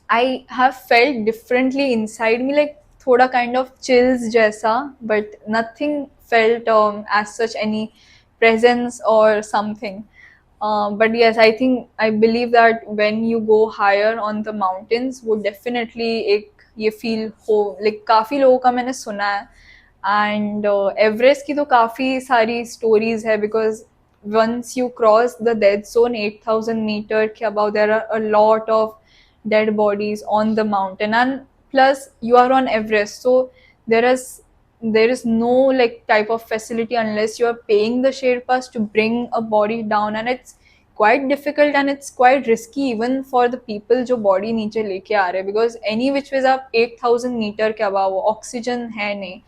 I have felt differently inside me, like थोड़ा kind of chills जैसा, but nothing felt as such any presence or something. But yes, I believe that when you go higher on the mountains, वो definitely एक ये feel हो, like काफी लोगों का मैंने सुना है. एंड एवरेस्ट की तो काफ़ी सारी स्टोरीज है, because once you cross the dead zone 8,000 meter के above, there are a lot of dead bodies on the mountain, and plus you are on Everest, so there is no like type of facility unless you are paying the Sherpas to bring a body down, and it's quite difficult and it's quite risky even for the people जो body नीचे लेके आ रहे हैं, because any which ways आप 8,000 meter के above, oxygen है नहीं.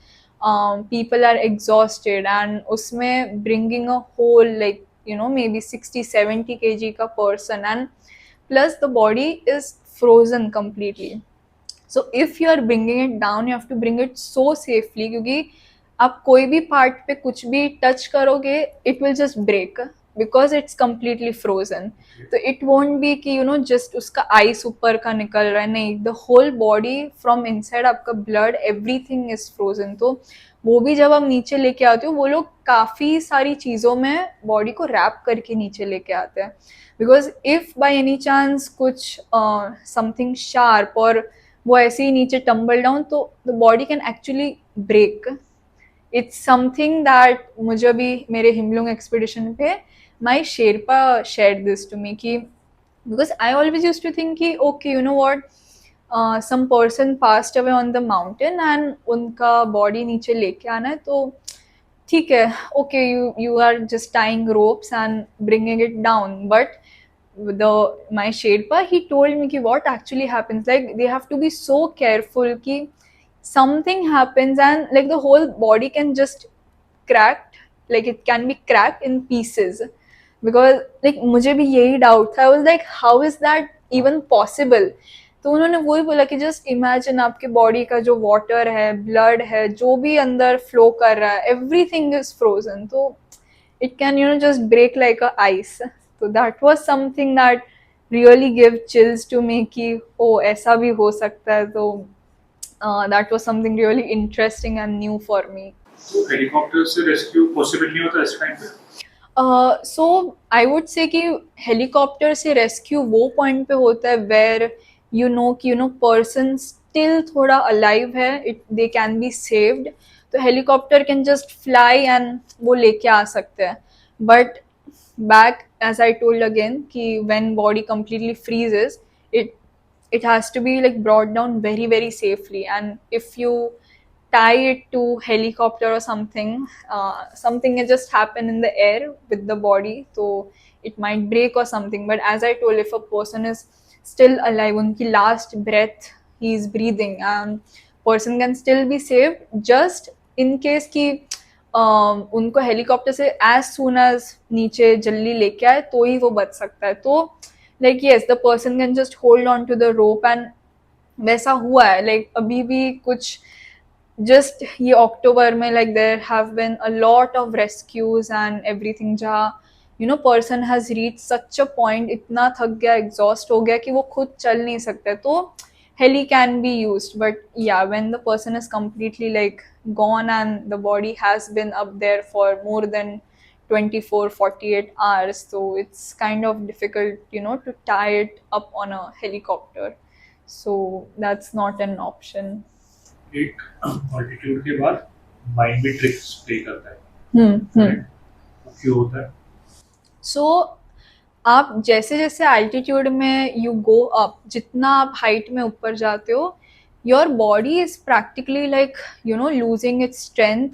people are exhausted and उसमें bringing a whole like maybe 60-70 kg का person and plus the body is frozen completely. So if you are bringing it down, you have to bring it so safely क्योंकि आप कोई भी part पे कुछ भी touch करोगे it will just break because it's completely frozen. तो it won't be कि just उसका आइस ऊपर का निकल रहा है, नहीं, the whole body from inside आपका blood everything is frozen. तो वो भी जब आप नीचे लेके आते हो वो लोग काफ़ी सारी चीज़ों में बॉडी को रैप करके नीचे लेके आते हैं because if by any chance कुछ समथिंग शार्प और वो ऐसे ही नीचे टम्बल डाउन तो the body can actually break. It's something that मुझे अभी मेरे हिमलुंग एक्सपीडिशन पे my sherpa share this to me कि because I always use to think कि okay you know what some person passed away on the mountain and उनका body नीचे लेके आना है तो ठीक है, okay, you are just tying ropes and bringing it down, but my Sherpa, he told me कि what actually happens, like they have to be so careful कि something happens and like the whole body can just cracked, like it can be cracked in pieces because like मुझे भी यही doubt था. I was like how is that even possible. तो उन्होंने वही बोला कि जस्ट इमेजिन आपके बॉडी का जो वाटर है, ब्लड है, जो भी अंदर फ्लो कर रहा है, एवरीथिंग इज फ्रोजन, तो it can just break like a ice. तो that was something that really give chills to me कि ओ ऐसा भी हो सकता है. तो that was something really interesting and new for me. तो हेलीकॉप्टर से रेस्क्यू पॉसिबल नहीं होता इस टाइम पे? सो आई वुड से कि हेलीकॉप्टर से रेस्क्यू वो पॉइंट पे होता है where you know person still थोड़ा alive है, they can be saved, तो helicopter can just fly and वो लेके आ सकते हैं. But back as I told again कि when body completely freezes, it has to be like brought down very very safely, and if you tie it to helicopter or something, something can just happen in the air with the body, so it might break or something. But as I told, if a person is still alive, उनकी last breath he is breathing, person can still be saved just in case कि उनको helicopter से as soon as नीचे जल्दी लेके आए तो ही वो बच सकता है. तो like yes, the person can just hold on to the rope and वैसा हुआ है. like अभी भी कुछ just ये अक्टूबर में like there have been a lot of rescues and everything जहाँ person has reached such a point, इतना थक गया, exhaust हो गया कि वो खुद चल नहीं सकता, तो heli can be used. But yeah, when the person is completely like gone and the body has been up there for more than 24-48 hours, so it's kind of difficult to tie it up on a helicopter, so that's not an option. एक altitude के बाद mind भी tricks play करता है. क्यों होता है? सो आप जैसे जैसे एल्टीट्यूड में यू गो अप, जितना आप हाइट में ऊपर जाते हो, your body is practically like losing its strength.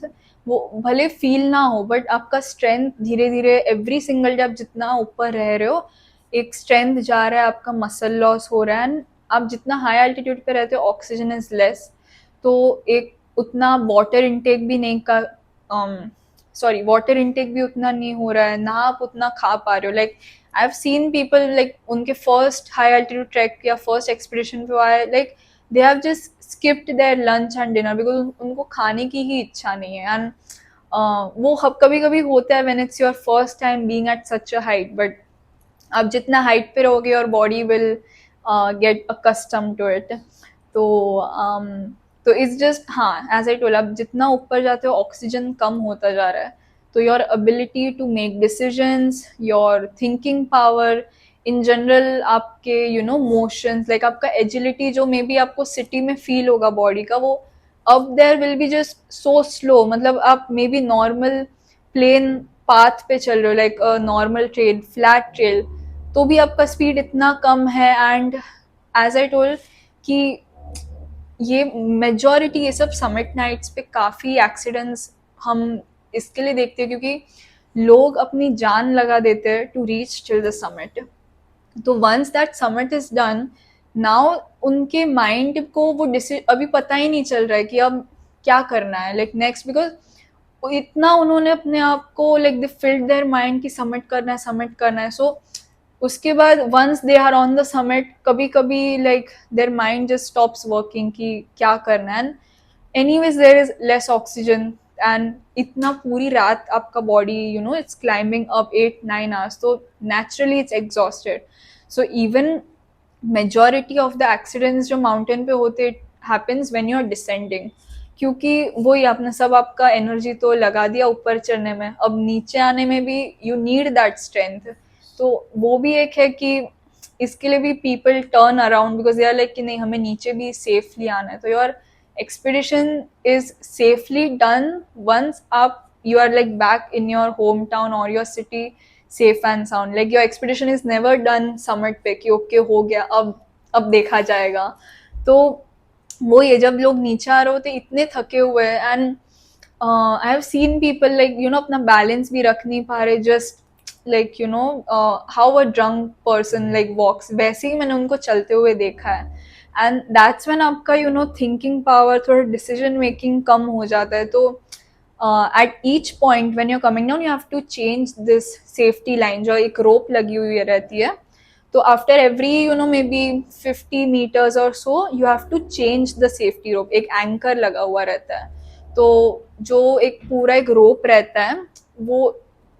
वो भले फील ना हो बट आपका स्ट्रेंथ धीरे धीरे एवरी सिंगल डे आप जितना ऊपर रह रहे हो एक स्ट्रेंथ जा रहा है, आपका मसल लॉस हो रहा है. एंड आप जितना हाई एल्टीट्यूड पे रहते हो ऑक्सीजन इज लेस, तो एक उतना वाटर इनटेक भी नहीं का वाटर इनटेक भी उतना नहीं हो रहा है, ना आप उतना खा पा रहे हो. Like I have seen people like उनके फर्स्ट हाई एल्टीट्यूड ट्रैक या फर्स्ट एक्सपीडिशन पे आए, like they have just skipped there lunch and dinner because उनको खाने की ही इच्छा नहीं है. एंड वो कभी कभी होता है when it's your first time being at such a height, but आप जितना हाइट पे रहोगे your body will get accustomed to it. तो इट्स जस्ट, हाँ, एज आई टोल्ड, आप जितना ऊपर जाते हो ऑक्सीजन कम होता जा रहा है, तो your ability to make decisions, your thinking power in general, आपके मोशंस, लाइक आपका एजिलिटी जो मे बी आपको सिटी में फील होगा बॉडी का, वो अब there will be just so slow. मतलब आप maybe normal plain path पे चल रहे हो, like normal trail, flat trail, तो भी आपका स्पीड इतना कम है. एंड एज आई टोल्ड कि ये मेजॉरिटी ये सब समिट नाइट्स पे काफ़ी एक्सीडेंट्स हम इसके लिए देखते हैं क्योंकि लोग अपनी जान लगा देते हैं to reach till the summit. तो once that summit is done, now उनके माइंड को वो अभी पता ही नहीं चल रहा है कि अब क्या करना है लाइक नेक्स्ट, बिकॉज इतना उन्होंने अपने आप को like they filled their mind की समिट करना है सो उसके बाद once they are on the summit कभी कभी like their mind just stops working कि क्या करना है. Anyways there is less oxygen and इतना पूरी रात आपका body you know it's climbing up 8-9 hours तो naturally it's exhausted. So even majority of the accidents जो माउंटेन पे होते it happens when you are descending, क्योंकि वही आपने सब आपका एनर्जी तो लगा दिया ऊपर चढ़ने में, अब नीचे आने में भी यू नीड दैट स्ट्रेंथ. तो वो भी एक है कि इसके लिए भी people turn around because they are like कि नहीं हमें नीचे भी सेफली आना है. तो your expedition is safely done once up you are like back in your hometown or your city safe and sound. Like your expedition is never done summit पे कि ओके हो गया अब देखा जाएगा. तो वो ये जब लोग नीचे आ रहे होते इतने थके हुए and I have seen people like you know अपना बैलेंस भी रख नहीं पा रहे, just like you know how a drunk person like walks वैसे ही मैंने उनको चलते हुए देखा है. एंड दैट्स व्हेन आपका यू नो थिंकिंग पावर थोड़ा डिसीजन मेकिंग कम हो जाता है. तो at each point when you are coming down you have to change this safety line जो एक रोप लगी हुई रहती है. तो after every you know maybe 50 meters और so you have to change the safety rope. एक एंकर लगा हुआ रहता है तो जो एक पूरा एक रोप रहता है वो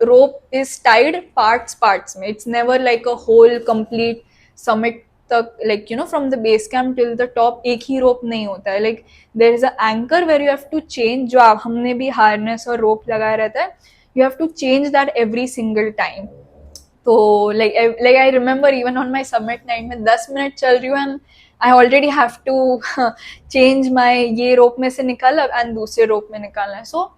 रोप इज टाइड पार्ट्स में. It's never like a whole complete summit तक like you know from the base camp till the top एक ही रोप नहीं होता है. Like there is a anchor where you have to change, जो आप हमने भी हार्नेस और रोप लगाया रहता है, you have to change that every single time. तो like I remember even on my summit night में 10 मिनट चल रही हूँ and I already have to change my ये रोप में से निकाल एंड दूसरे रोप में निकालना है. So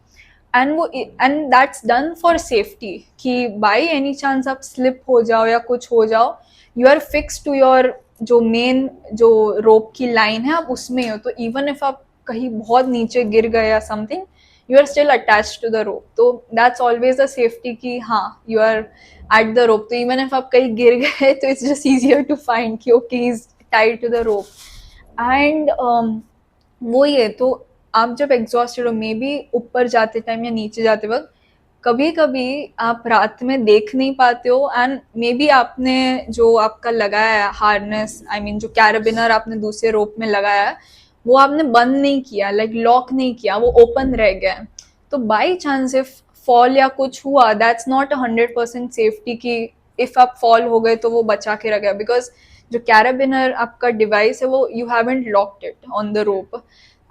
and that's done for safety कि बाई एनी चांस आप स्लिप हो जाओ या कुछ हो जाओ you are fix to your जो मेन जो रोप की लाइन है आप उसमें हो. तो इवन इफ आप कहीं बहुत नीचे गिर गए या something you are still attach to the rope. तो दैट्स ऑलवेज द सेफ्टी कि हाँ you are at the rope. तो इवन इफ आप कहीं गिर गए तो it's just easier to find कि okay he is tied to the rope. And वो ये तो आप जब एग्जॉस्टेड हो मे बी ऊपर जाते टाइम या नीचे जाते वक्त कभी कभी आप रात में देख नहीं पाते हो एंड मे बी आपने जो आपका लगाया है हार्नेस आई मीन जो कैराबिनर आपने दूसरे रोप में लगाया है वो आपने बंद नहीं किया लाइक लॉक नहीं किया, वो ओपन रह गया है. तो बाई चांस इफ फॉल या कुछ हुआ दैट्स नॉट 100% सेफ्टी कि इफ आप फॉल हो गए तो वो बचा के रखेगा बिकॉज जो कैराबिनर आपका डिवाइस है वो you haven't locked it on the rope.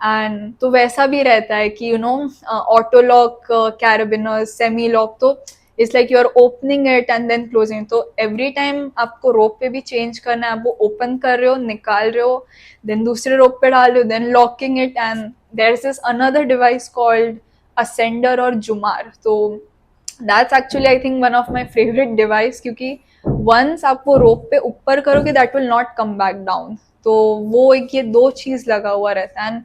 And तो वैसा भी रहता है कि you know auto lock carabiner semi lock तो it's like you are opening it and then closing. तो एवरी टाइम आपको रोप पे भी चेंज करना है, आप वो ओपन कर रहे हो निकाल रहे हो देन दूसरे रोप पे डाल रहे हो then locking it. And there is this another device called ascender और जुमार. तो that's actually I think one of my favourite device क्योंकि वंस आप वो रोप पे ऊपर करोगे that will not come back down. तो वो एक ये दो चीज लगा हुआ रहता है. And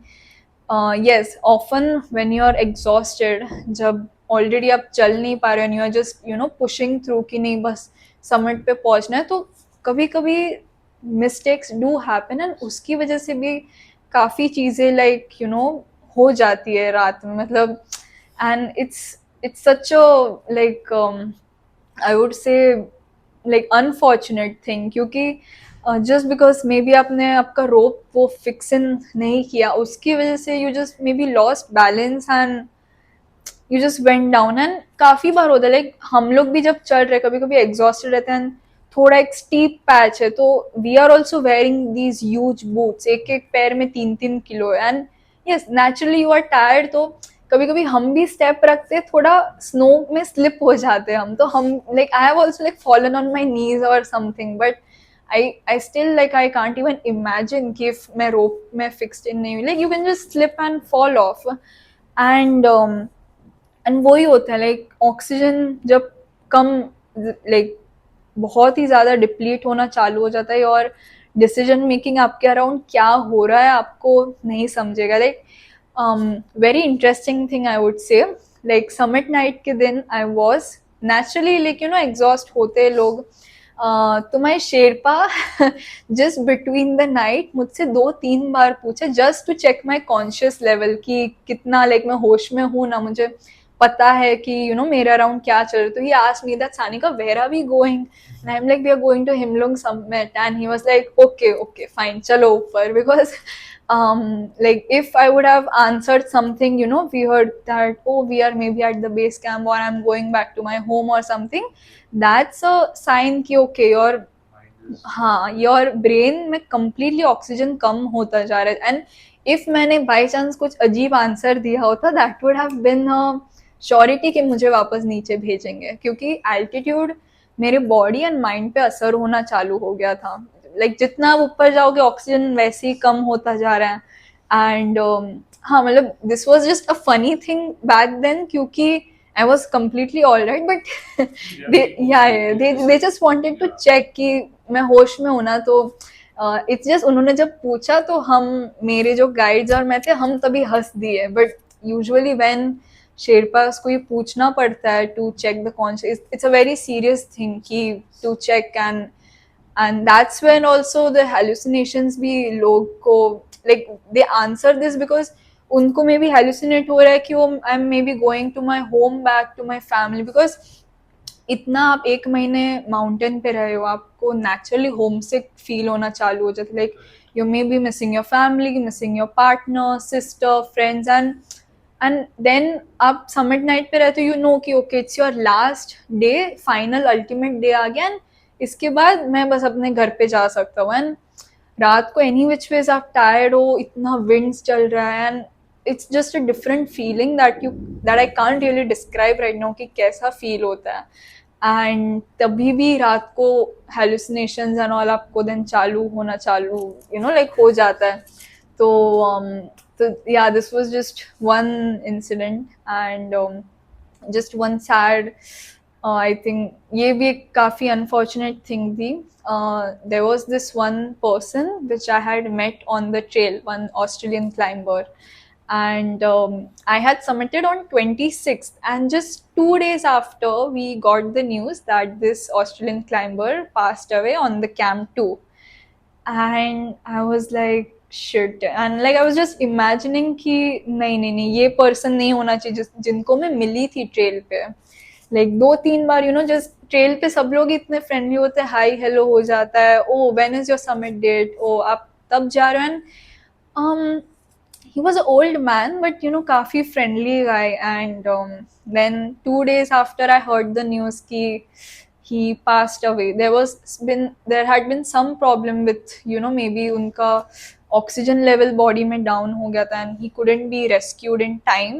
yes, often when you are exhausted जब ऑलरेडी आप चल नहीं पा रहे हो you are just you know pushing through कि नहीं बस समिट पे पहुंचना है, तो कभी कभी मिस्टेक्स डू हैपन एंड उसकी वजह से भी काफ़ी चीज़ें लाइक यू नो हो जाती है रात में मतलब. And it's such a like I would say like unfortunate thing क्योंकि जस्ट बिकॉज मे बी आपने आपका रोप वो फिक्सन नहीं किया उसकी वजह से you just may be lost balance and you just went down. And काफ़ी बार होता है लाइक हम लोग भी जब चल रहे कभी कभी एग्जॉस्टेड रहते हैं थोड़ा एक स्टीप पैच है तो we are also wearing these huge boots, एक एक पैर में 3-3 किलो है and yes naturally you are tired. तो कभी कभी हम भी स्टेप रखते थोड़ा स्नो में स्लिप हो जाते हैं हम, तो हम like I have also like fallen on my knees और something but I still like I can't even imagine कि if मैं rope में fixed in नहीं हुई like you can just slip and fall off. and वही होता है like oxygen जब कम like बहुत ही ज़्यादा डिप्लीट होना चालू हो जाता है और डिसीजन मेकिंग आपके अराउंड क्या हो रहा है आपको नहीं समझेगा. Like very interesting thing I would say like summit night के दिन I was naturally like you know exhaust होते लोग तो मैं Sherpa just between the night मुझसे 2-3 बार पूछे just to check my conscious level कि कितना लाइक मैं होश में हूँ ना, मुझे पता है कि यू नो मेरे अराउंड क्या चल रहा है. तो he asked me that Sanika where are we going and I am like we are going to Himlung summit and he was like okay fine चलो ऊपर. Because like if I would have answered something, you know, we heard that oh we are maybe at the base camp or I'm going back to my home or something, that's a sign कि okay your हाँ your brain में completely oxygen कम होता जा रहा है. And if मैंने by chance कुछ अजीब आंसर दिया होता that would have been surety कि मुझे वापस नीचे भेजेंगे, क्योंकि एल्टीट्यूड मेरे बॉडी एंड माइंड पे असर होना चालू हो गया था. लाइक जितना आप ऊपर जाओगे ऑक्सीजन वैसे ही कम होता जा रहा है. एंड हाँ मतलब this was just a funny thing back then, क्योंकि I was completely alright, but they just wanted to check कि मैं होश में हूँ ना. तो it's just उन्होंने जब पूछा तो हम मेरे जो गाइड्स और मैं थे हम तभी हंस दिए. बट यूजुअली व्हेन शेरपास को ये पूछना पड़ता है to check the conscious, it's a very serious thing कि to check. And that's when also the hallucinations भी लोग को like they answer this because उनको मे बी हेलुसिनेट हो रहा है कि वो I am maybe going to my home back to my family. Because इतना आप 1 महीने माउंटेन पे रहे हो आपको नेचुरली होम सिक फील होना चालू हो जाता है. Like you maybe missing your family, missing your partner, sister, friends. And then आप समिट नाइट पे रहते हो, यू नो कि okay it's your last day, final ultimate day आ गया. एंड इसके बाद मैं बस अपने घर पे जा सकता हूँ. एंड रात को एनी विच वेज आप टायर्ड हो, इतना विंड्स चल रहा है and it's just a different feeling that I can't really describe right now कि कैसा फील होता है. एंड तभी भी रात को hallucinations and all आपको then चालू you know like हो जाता है. तो yeah, this was just one incident and just one sad I think ये भी एक काफ़ी unfortunate thing थी. There was this one person which I had met on the trail, one Australian climber. And I had submitted on 26th, and just 2 days after we got the news that this Australian climber passed away on the camp 2. And I was like shit, and like I was just imagining कि नहीं ये person नहीं होना चाहिए जिनको मैं मिली थी trail पे. Like 2-3 bar you know just trail पे सब लोग इतने फ्रेंडली होते हैं, हाई हेलो हो जाता है, oh when is your summit date, oh आप तब जा रहे हैं. He was an old man, but you know, काफी friendly guy. And then 2 days after I heard the news कि he passed away, there had been some problem with you know maybe उनका oxygen level body में down हो गया था and he couldn't be rescued in time.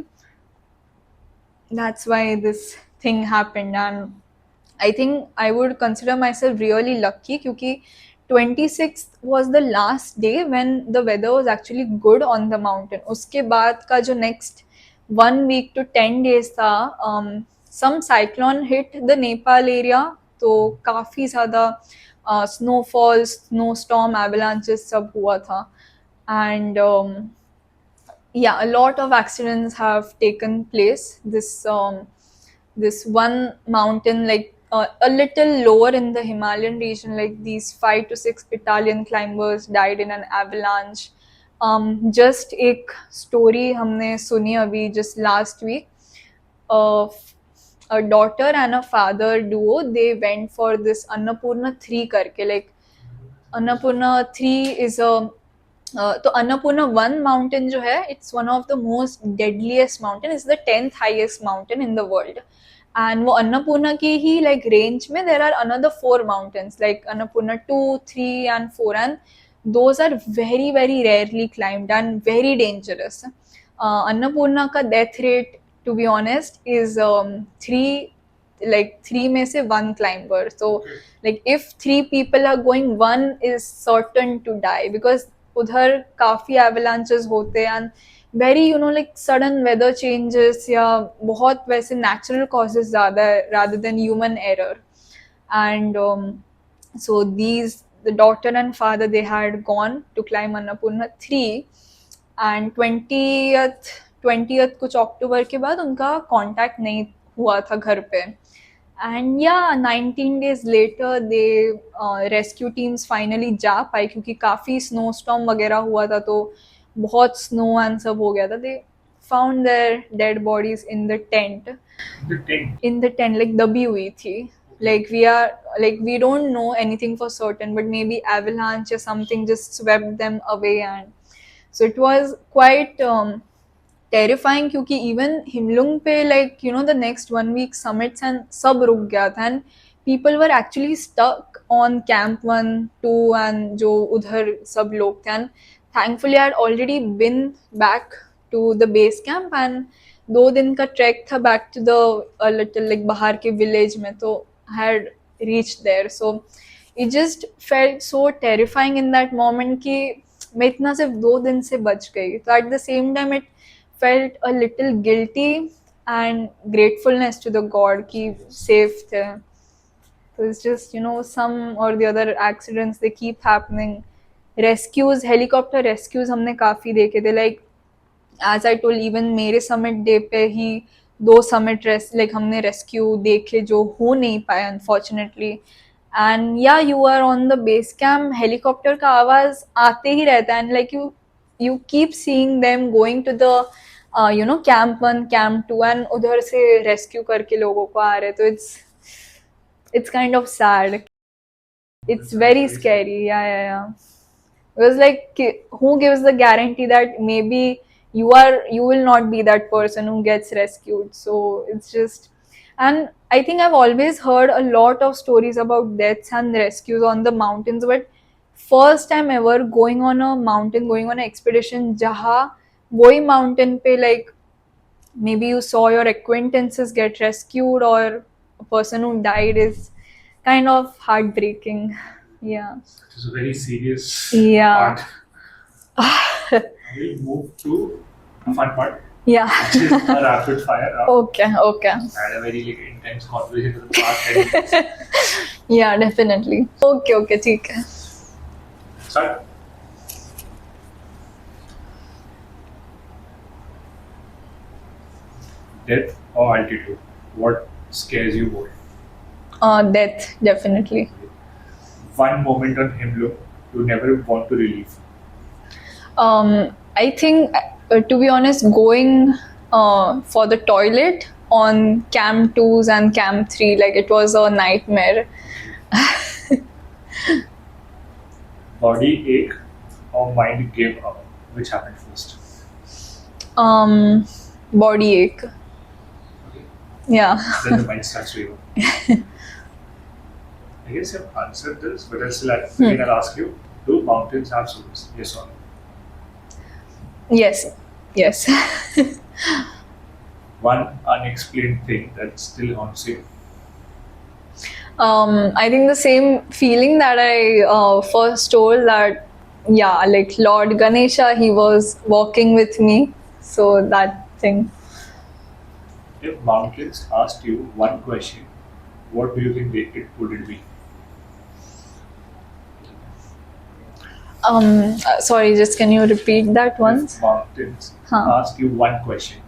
That's why this thing happened. And I think I would consider myself really lucky क्योंकि 26th was the last day when the weather was actually good on the mountain. उसके बाद का जो next 1 week to 10 days था, some cyclone hit the Nepal area, तो काफ़ी ज़्यादा snowfalls, snowstorm, avalanches सब हुआ था. And yeah, a lot of accidents have taken place. This one mountain, like a little lower in the Himalayan region, like these 5 to 6 battalion climbers died in an avalanche. Just एक story हमने सुनी अभी just last week. A daughter and a father duo, they went for this Annapurna 3 करके, like Annapurna 3 is a तो Annapurna 1 mountain जो है, it's one of the most deadliest mountain, it's the 10th highest mountain in the world. And वो अन्नपूर्णा की ही like range में there are another 4 mountains like Annapurna 2, 3 and 4, and those are very very rarely climbed and very dangerous. Annapurna का death rate to be honest is 3 में से 1 climber. So like if 3 people are going, 1 is certain to die because उधर काफ़ी avalanches होते हैं and very you know like sudden weather changes या बहुत वैसे नेचुरल कॉजेज ज़्यादा है rather than human error. And so these the daughter and father they had gone to climb Annapurna 3 and 20th कुछ अक्टूबर के बाद उनका कांटेक्ट नहीं हुआ था घर पे. एंड या 19 days later they rescue teams finally जा पाई क्योंकि काफ़ी स्नो स्टॉर्म वगैरह हुआ था तो बहुत स्नो एंड सब हो गया था. They found their dead bodies in the tent. The tent. In the tent, like दबी हुई थी. Like we don't know anything for certain, but maybe avalanche or something just swept them away, and so it was quite terrifying क्योंकि even हिमलुंग पे like the next 1 week summits and सब रुक गया था and people were actually stuck on camp 1, 2 and जो उधर सब लोग थे and thankfully I had already been back to the base camp and 2 दिन का ट्रैक था back to the little like बाहर के village में तो I had reached there. So it just felt so terrifying in that moment कि मैं इतना सिर्फ 2 दिन से बच गई. So at the same time it felt a little guilty and gratefulness to the God कि safe थे. So it's just some or the other accidents they keep happening. Rescues, helicopter rescues हमने काफ़ी देखे थे. Like as I told, even मेरे summit day पे ही 2 summit like हमने rescue देखे जो हो नहीं पाए unfortunately. And yeah, you are on the base camp, helicopter का आवाज़ आते ही रहता है and like you keep seeing them going to the camp 1, camp 2 and उधर से rescue करके लोगों को आ रहे तो it's kind of sad. It's very scary. Yeah. It was like who gives the guarantee that maybe you will not be that person who gets rescued. So it's just, and I think I've always heard a lot of stories about deaths and rescues on the mountains, but first time ever going on a mountain, going on an expedition jaha woi mountain pe like maybe you saw your acquaintances get rescued or a person who died is kind of heartbreaking. Yeah. It is a very serious Yeah. part. We'll move to a fun part, Yeah. which is a rapid fire round. Okay. And a very intense conversation for the past 10 minutes. Yeah, definitely. Okay, ठीक है. Start. Death or altitude? What scares you more? Death, definitely. One moment on Himlo you never want to relive. I think, to be honest, going for the toilet on Camp 2s and Camp 3, like it was a nightmare. Body ache or mind give up? Which happened first? Body ache. Okay. Yeah. Then the mind starts to I guess you've answered this, but again I'll ask you, do mountains have souls? Yes or no? Yes. One unexplained thing that still haunts you. I think the same feeling that I first told that, yeah, like Lord Ganesha, he was walking with me. So that thing. If mountains asked you one question, what do you think would it be? Sorry, just can you repeat that once? If mountains ask you one question,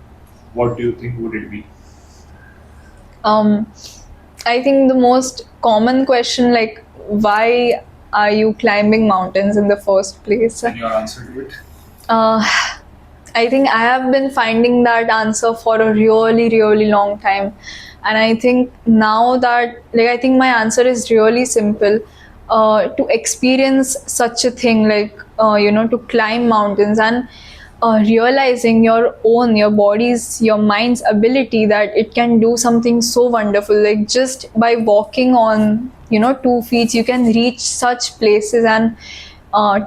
what do you think would it be? I think the most common question, like, why are you climbing mountains in the first place? And your answer to it? I think I have been finding that answer for a really, really long time. And I think now that, like, I think my answer is really simple. To experience such a thing, like, to climb mountains and realizing your body's, your mind's ability that it can do something so wonderful. Like, just by walking on, 2 feet, you can reach such places, and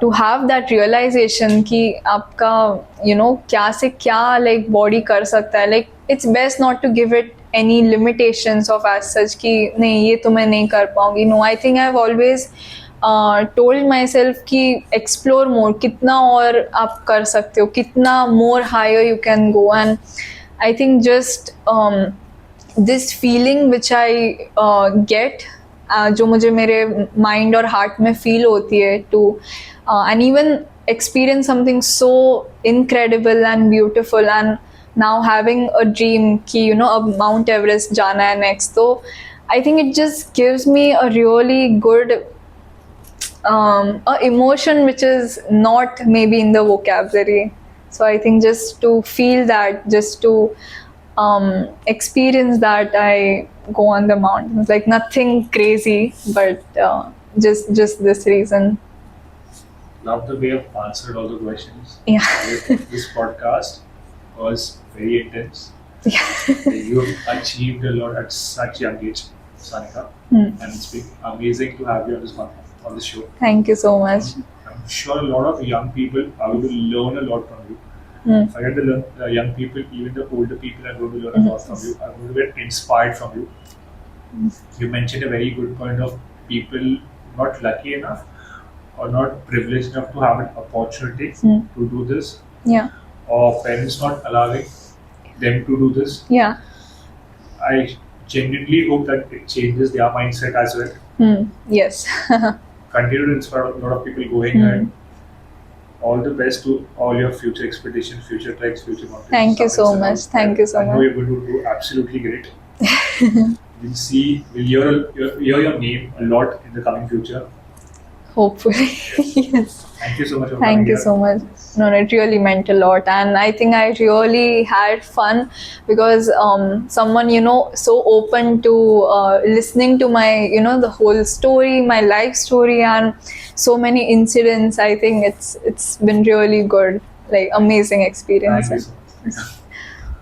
to have that realization कि आपका, क्या से क्या, like, body कर सकता है. Like, it's best not to give it any limitations of as such कि नहीं ये तो मैं नहीं कर पाऊंगी. No, I think I've always told myself कि explore more, कितना और आप कर सकते हो, कितना more higher you can go. And I think just this feeling which I get, जो मुझे मेरे mind और heart में feel होती है to and even experience something so incredible and beautiful, and now having a dream कि अब Mount Everest जाना है next. तो I think it just gives me a really good a emotion which is not maybe in the vocabulary. So I think just to feel that, just to experience that, I go on the mountains. Like nothing crazy, but just this reason. Love the way you've answered all the questions. Yeah. This podcast was very intense. Yeah. You have achieved a lot at such young age, Sanika, Hmm. and it's been amazing to have you on this show. Thank you so much. I'm sure a lot of young people are going to learn a lot from you. Hmm. Forget the young people, even the older people are going to learn a lot from you. Are going to get inspired from you. You mentioned a very good point of people not lucky enough or not privileged enough to have an opportunity to do this, Yeah. or parents not allowing them to do this. Yeah. I genuinely hope that it changes their mindset as well. Yes. Continue to inspire a lot of people going ahead. All the best to all your future expeditions, future treks, future mountains. Thank you so summits and much. all. Thank you so I know much. you're going to do absolutely great. We'll hear your name a lot in the coming future. Hopefully. Yes. Thank you so much for Thank coming you here. so much. No, it really meant a lot, and I think I really had fun because someone so open to listening to my the whole story, my life story, and so many incidents. I think it's been really good, like amazing experience. Thank you so much.